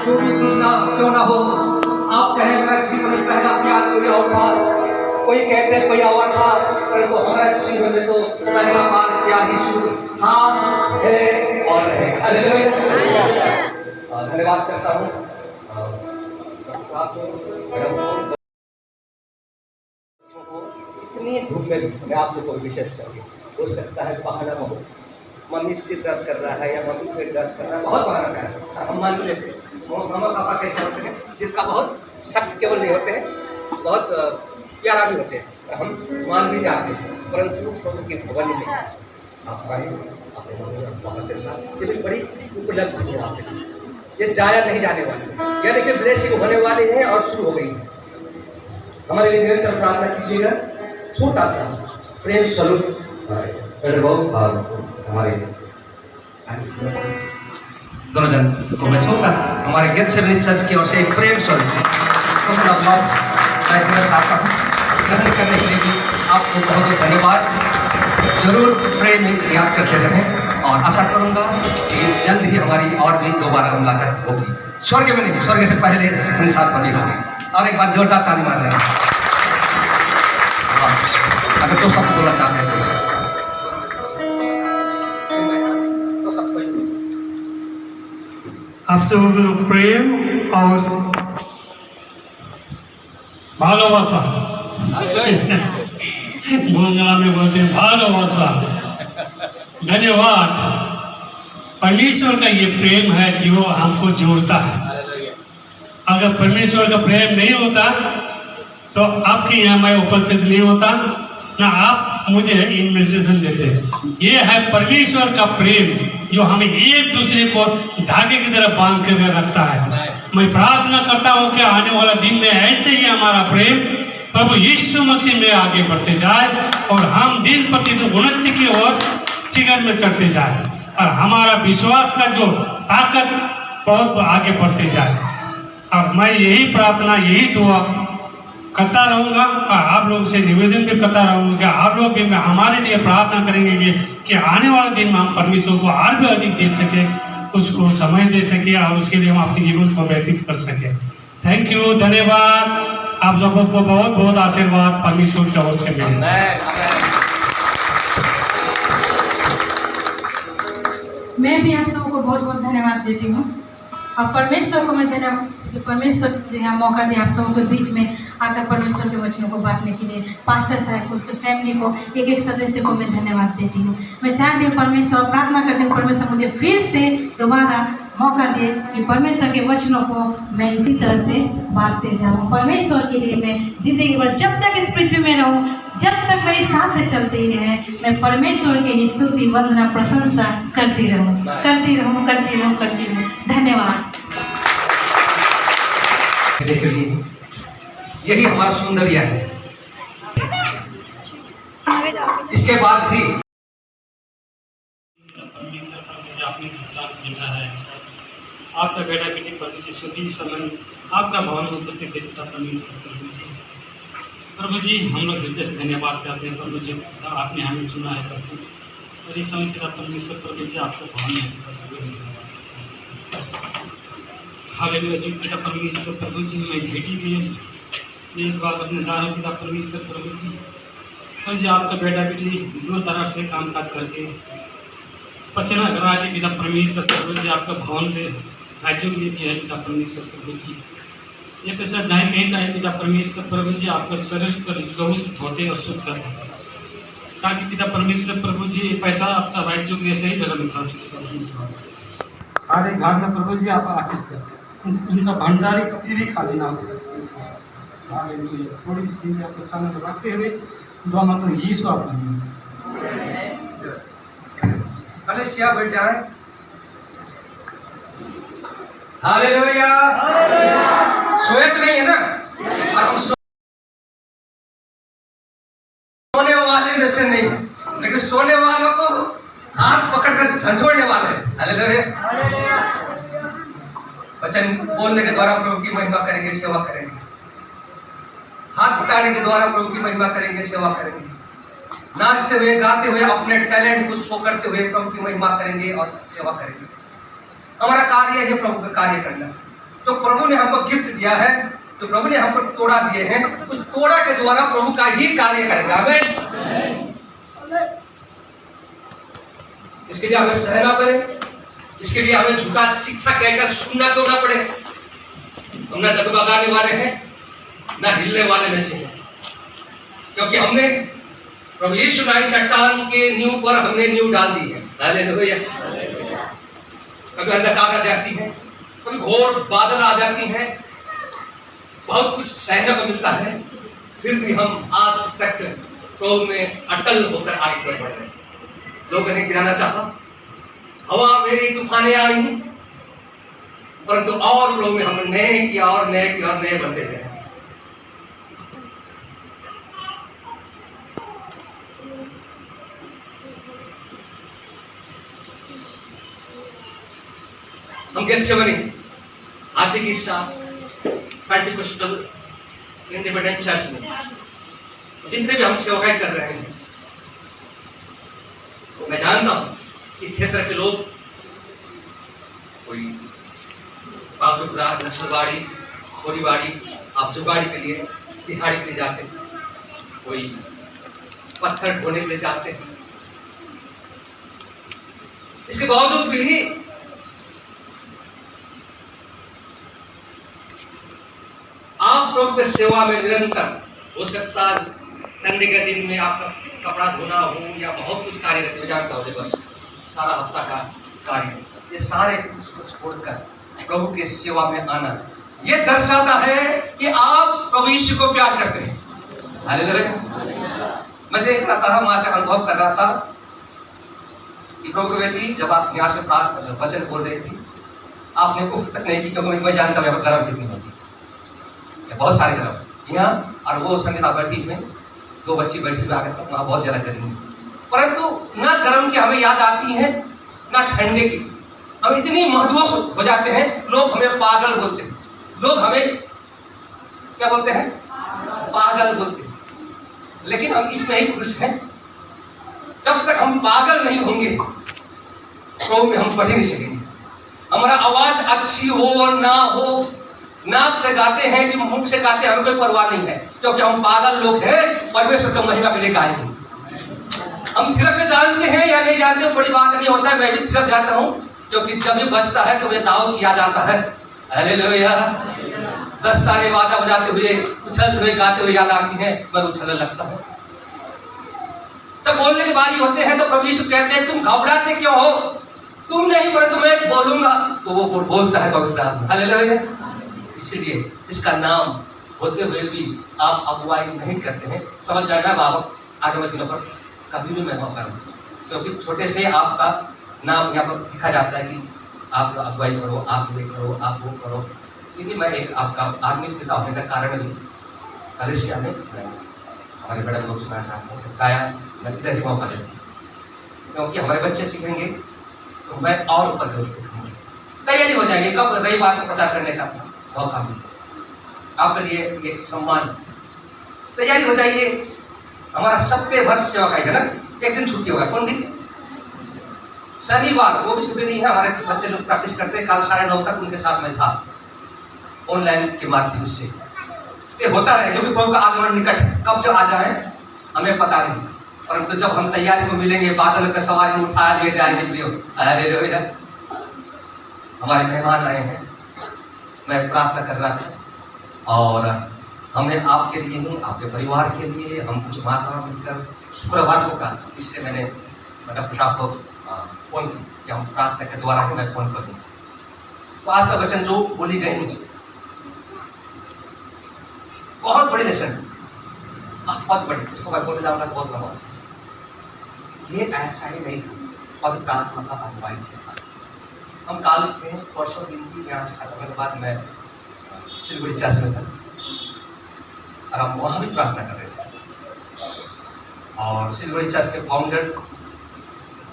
जो भी कुछ ना क्यों ना हो, आप कहें मेरा जीवन में पहला प्यार कोई और था, कोई कहते कोई और था, परंतु हमारे जीवन में तो पहला प्यार यीशु था, है और रहेगा। हालेलुया। धन्यवाद करता हूँ इतनी धूप में भी मैं आप लोगों को विशेष करके हो सकता है बहाना बहुत, मम्मी सिर दर्द कर रहा है या मम्मी पेट दर्द कर रहा है, बहुत बहाना कर सकता है। हम मान भी लेते हैं, मामा पापा कैसे होते हैं जिसका बहुत सख्त केवल नहीं होते हैं, बहुत प्यारा भी होते हैं, हम मान भी जाते हैं, परंतु प्रभु की भवन में आप आए अपने पापा के साथ, ये भी बड़ी उपलब्धि है आपके लिए, ये जाया नहीं जाने वाले, यानी कि ब्लेसिंग होने वाली है और शुरू हो गई है। हमारे लिए निरंतर प्रार्थना कीजिएगा। छोटा सा प्रेम स्वरूप हमारे दोनों जन को मैं छोड़ता हमारे गेथसेमनी चर्च की ओर से एक प्रेम स्वरूप मैं चाहता हूँ ग्रहण करने के लिए भी आपको बहुत बहुत धन्यवाद। जरूर प्रेम याद करते रहें और आशा करूँगा कि जल्द ही हमारी और भी दोबारा मुलाकात होगी, स्वर्ग में नहीं, स्वर्ग से पहले संसार बनी होगी। और एक बार जोरदार ताली मार रहे हैं अगर तो सब बोलना चाहते हैं तो सब कोई आप सब प्रेम और भालोवासा बंगला में बोलते हैं भालोवासा। धन्यवाद। परमेश्वर का ये प्रेम है जो हमको जोड़ता है। अगर परमेश्वर का प्रेम नहीं होता तो आपके यहाँ मैं उपस्थित नहीं होता, ना आप मुझे इन्विटेशन देते। ये है परमेश्वर का प्रेम जो हमें एक दूसरे को धागे की तरह बांध कर रखता है। मैं प्रार्थना करता हूँ कि आने वाला दिन में ऐसे ही हमारा प्रेम प्रभु यीशु मसीह में आगे बढ़ते जाए और हम दिन प्रतिदिन उन्नति की ओर शिखर में चढ़ते जाए और हमारा विश्वास का जो ताकत बहुत आगे बढ़ते जाए। और मैं यही प्रार्थना यही दुआ करता रहूँगा और आप लोगों से निवेदन भी करता रहूँगा कि आप लोग भी हमारे लिए प्रार्थना करेंगे कि आने वाले दिन में हम परमेश्वर को और भी अधिक दे सके, उसको समय दे सके और उसके लिए हम अपने जीवन को व्यतीत कर सके। थैंक यू, धन्यवाद। आप सबको बहुत बहुत आशीर्वाद परमेश्वर की ओर से मिले। मैं भी आप सबको बहुत बहुत धन्यवाद देती हूँ और परमेश्वर को मैं धन्यवाद, परमेश्वर यहाँ मौका दिया आप सबों के बीच में आकर परमेश्वर के वचनों को बांटने के लिए। पास्टर साहब को, उसके फैमिली को, एक एक सदस्य को मैं धन्यवाद देती हूँ। मैं चाहती हूँ परमेश्वर, प्रार्थना करती हूँ परमेश्वर मुझे फिर से दोबारा मौका दे कि परमेश्वर के वचनों को मैं इसी तरह से बांटते जाऊँ। परमेश्वर के लिए मैं जिंदगी भर जब तक इस पृथ्वी में रहूँ, जब तक मेरी सांसें चलती रहे, मैं परमेश्वर की स्तुति वंदना प्रशंसा करती रहूँ, करती रहूँ, करती रहूँ, करती रहूँ। धन्यवाद। यही हमारा सौंदर्य है। इसके बाद भी आपका बेटा बेटी परमेश्वर सुधी समय आपका भवन उपस्थित देता प्रभु जी, हम लोग हृदय से धन्यवाद करते हैं प्रभु जी, आपने हमें चुना है प्रभु, और इस समय के परमेश्वर प्रभु जी आपको भवन में हालेलुया जी। पिता परमेश्वर प्रभु जी मैं भेटी भी एक बार अपने दानों पिता परमेश्वर प्रभु जी, और जी आपका बेटा बेटी दो तरह से काम काज करके पसीना करा के पिता परमेश्वर प्रभु जी आपका भवन में राज्यों के लिए है पिता परमेश्वर प्रभु जी। ये तो सर जहाँ कहीं चाहे पिता परमेश्वर प्रभु जी आपका शरीर कर लहू से धोते और शुद्ध कर देते, ताकि पिता परमेश्वर प्रभु जी पैसा आपका राज्यों के लिए सही जगह में खर्च। आज एक घर में प्रभु जी आप आशीष करते, उनका भंडारी कभी भी खाली ना हो। थोड़ी सी चीजें आपको सामने रखते हुए दुआ मांगो यीशु आप कलेसिया बैठ जाए। हालेलुया। सोए तो नहीं है ना, और हम सोने वाले में से नहीं, लेकिन सोने वालों को हाथ पकड़कर झंझोड़ने वाले। हालेलुया। वचन बोलने के द्वारा प्रभु की महिमा करेंगे, सेवा करेंगे। हाथ पकड़ने के द्वारा प्रभु की महिमा करेंगे, सेवा करेंगे। नाचते हुए, गाते हुए, अपने टैलेंट को शो करते हुए प्रभु की महिमा करेंगे और सेवा करेंगे। हमारा कार्य है प्रभु का कार्य करना। जो प्रभु ने हमको गिफ्ट दिया है, जो प्रभु ने हमको तोड़ा दिए हैं, उस तोड़ा के द्वारा प्रभु का ही कार्य करेगा। आमीन। इसके लिए हमें सहना पड़े, इसके लिए हमें झूठा शिक्षा कहकर सुनना तो ना पड़े। हम ना डगमगाने वाले हैं, ना हिलने वाले में से हैं, क्योंकि हमने प्रभु यीशु नाई चट्टान के नींव पर हमने नींव डाल दी है। हालेलुया। कभी अंधकार आ जाती है, कभी घोर बादल आ जाती हैं, बहुत कुछ सहने को मिलता है, फिर भी हम आज तक प्रभु में अटल होकर आगे बढ़ रहे हैं। लोगों ने गिराना चाहा, हवा मेरी तूफानें आई, परंतु और प्रभु में हमने नए किया और नए किया और नए बनते गए। हम गेत्सेमनी आर्थिक हिस्सा पेंटिकोस्टल इंडिपेंडेंट चर्च में जितने भी हम सेवाएं कर रहे हैं, तो मैं जानता हूं इस क्षेत्र के लोग कोई पागुपुरा, नक्सलवाड़ी, खोरीवाड़ी, आप जुगाड़ी के लिए, तिहाड़ी के लिए जाते हैं, कोई पत्थर ढोने के लिए जाते हैं। इसके बावजूद भी आप प्रभु की सेवा में निरंतर, हो सकता संडे के दिन में आपका कपड़ा धोना हो या बहुत कुछ कार्य रहते हो, जानता हो, बस सारा हफ्ता का कार्य, ये सारे कुछ को छोड़कर प्रभु की सेवा में आना, ये दर्शाता है कि आप प्रभु यीशु को प्यार करते हैं। हालेलुया। मैं देख रहा था, वहां से अनुभव कर रहा था कि प्रभु की बेटी जब आप यहाँ से प्रार्थना वचन बोल रही थी, आपने उफ तक नहीं की, क्योंकि मैं जानता हूँ गर्म कितनी होती, बहुत सारे गर्म यहाँ, और वो संगीता बैठी हुई, दो बच्ची बैठी हुई आगे तक, वहाँ बहुत ज्यादा गर्मी, परंतु न गर्म की हमें याद आती है न ठंडे की। हम इतनी महदूस हो जाते हैं, लोग हमें पागल बोलते हैं, लोग हमें क्या बोलते हैं, पागल बोलते हैं, लेकिन हम इसमें ही खुश हैं। जब तक हम पागल नहीं होंगे तो में हम बढ़ ही नहीं सकेंगे। हमारा आवाज अच्छी हो ना हो, नाक से गाते हैं कि मुख से गाते हैं, हमें कोई परवाह नहीं है, क्योंकि हम पागल लोग हैं, परमेश्वर को महिमा के लिए गाएंगे। हम थिरक जानते हैं या नहीं जानते, बड़ी बात नहीं होता है, मैं भी थिरक जाता हूँ, क्योंकि जब भी बजता है तो मुझे दाऊद याद आता है। हालेलुया। 10 तारे वाजा बजाते हुए, उछलते हुए, गाते हुए याद आती है, मैं उछलने लगता हूँ। जब बोलने की बारी होते हैं तो प्रभु यीशु कहते हैं, तुम घबराते क्यों हो, तुम नहीं, परंतु मैं बोलूंगा, तो वो बोलता है पवित्र आत्मा। हालेलुया। इसलिए इसका नाम होते हुए भी आप अगुवाई नहीं करते हैं, समझ जाएगा बाबा, आगामी दिनों पर कभी भी मैं मौका नहीं, क्योंकि छोटे से आपका नाम यहाँ पर लिखा जाता है कि आप अगुवाई करो, आप ये करो, आप वो करो। क्योंकि मैं एक आपका आदमी पिता होने का कारण भी कलेशिया में हमारे बड़े लोग सुना चाहते हैं, गाया मैं इधर ही मौका देती हूँ, क्योंकि हमारे बच्चे सीखेंगे तो मैं और ऊपर सीखेंगे, तैयारी हो जाएगी। कब रविवार को प्रचार करने का मौका भी आपके लिए एक सम्मान, तैयारी हो जाइए। हमारा सप्ताह भर सेवा का है ना, एक दिन छुट्टी होगा, कौन दिन, शनिवार, वो भी छुट्टी नहीं है। हमारे बच्चे लोग प्रैक्टिस करते हैं, कल 9:30 तक उनके साथ में था, ऑनलाइन के माध्यम से। ये होता है क्योंकि प्रभु का आगमन निकट है, कब जो आ जाए हमें पता नहीं, परंतु जब हम तैयारी को मिलेंगे, बादल का सवारी में उठा लिए जाएंगे प्रियो। हालेलुया। हमारे मेहमान आए हैं, मैं प्रार्थना कर रहा था और हमने आपके लिए ही, आपके परिवार के लिए हम कुछ माता मिलकर शुक्रवार को कहा, इसलिए मैंने मतलब साहब को फोन कि हम प्रार्थना के द्वारा ही मैं फोन कर दूँ। तो आज का वचन जो बोली गई बहुत बड़ी लेसन, बहुत बड़ी, इसको मैं बोलने जाऊंगा तो बहुत लंबा। ये ऐसा ही नहीं था, पवित्र आत्मा का अगुवाई से था। हम काल में परसों दिन की यहाँ से खत्म होने के बाद मैं सिलगुड़ी चर्च में था और हम वहाँ भी प्रार्थना कर रहे थे। और सिलगुड़ी चर्च के फाउंडर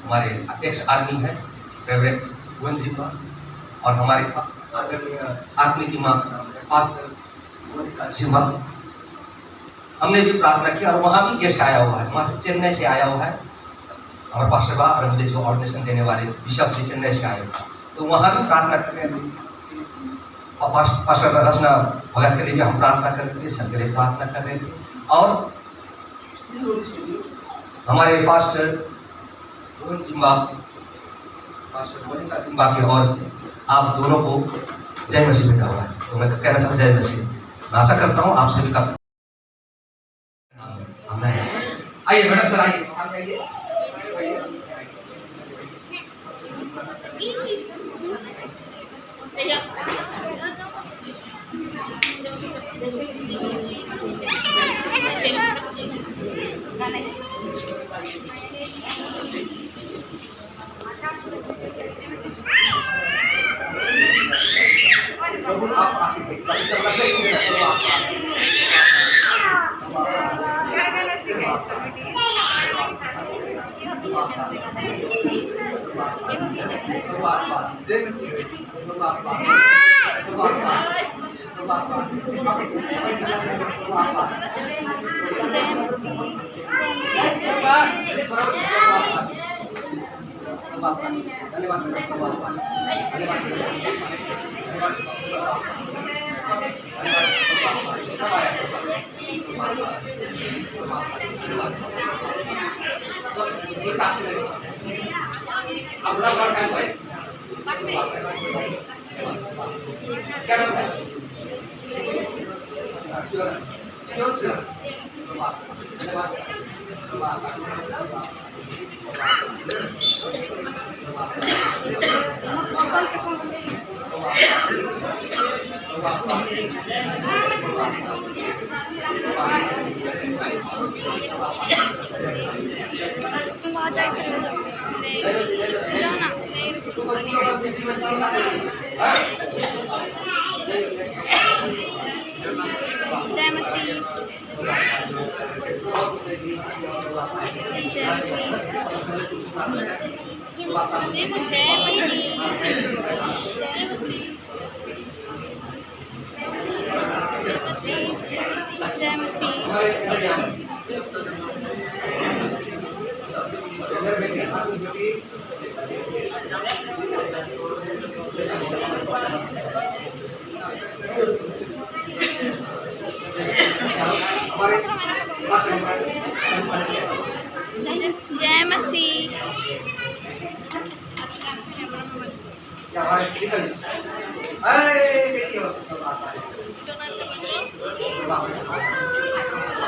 हमारे अध्यक्ष आदमी है रेवरेंड गोविंद जी का, और हमारे आदमी की माँ पास्टर जी माँ, हमने भी प्रार्थना की। और वहाँ भी गेस्ट आया हुआ है, वहाँ से चेन्नई से आया हुआ है हमारे पास्टर बा, और मुझे जो ऑर्डिनेशन देने वाले बिशप जी चेन्नई से आए हुए, तो वहाँ भी प्रार्थना करने और पास्टर रचना भगत के लिए भी हम प्रार्थना कर रहे थे, सब के लिए प्रार्थना कर रहे थे। और हमारे पास्टर जिम्बा की ओर से आप दोनों को जय मसीह भेजा हुआ है। तो मैं कहना चाहता हूँ जय मसीह। मैं आशा करता हूँ आप सभी का आइए मैडम सर आइए। क्या नाम है? तुम आ जाएगा जाना जय मसीह जय मसीह जय मसीह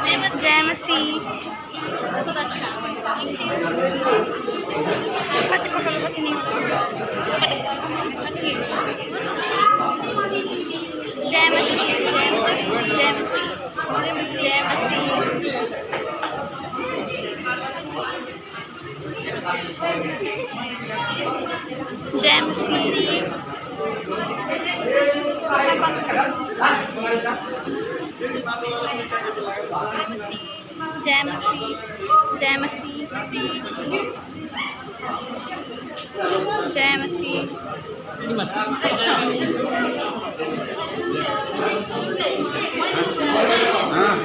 जय मसीह जय मसीह बहुत अच्छा जय मसीह जय मसीह जय मसीह जय मसीह जय मसीह जय मसीह जय मसीह हाँ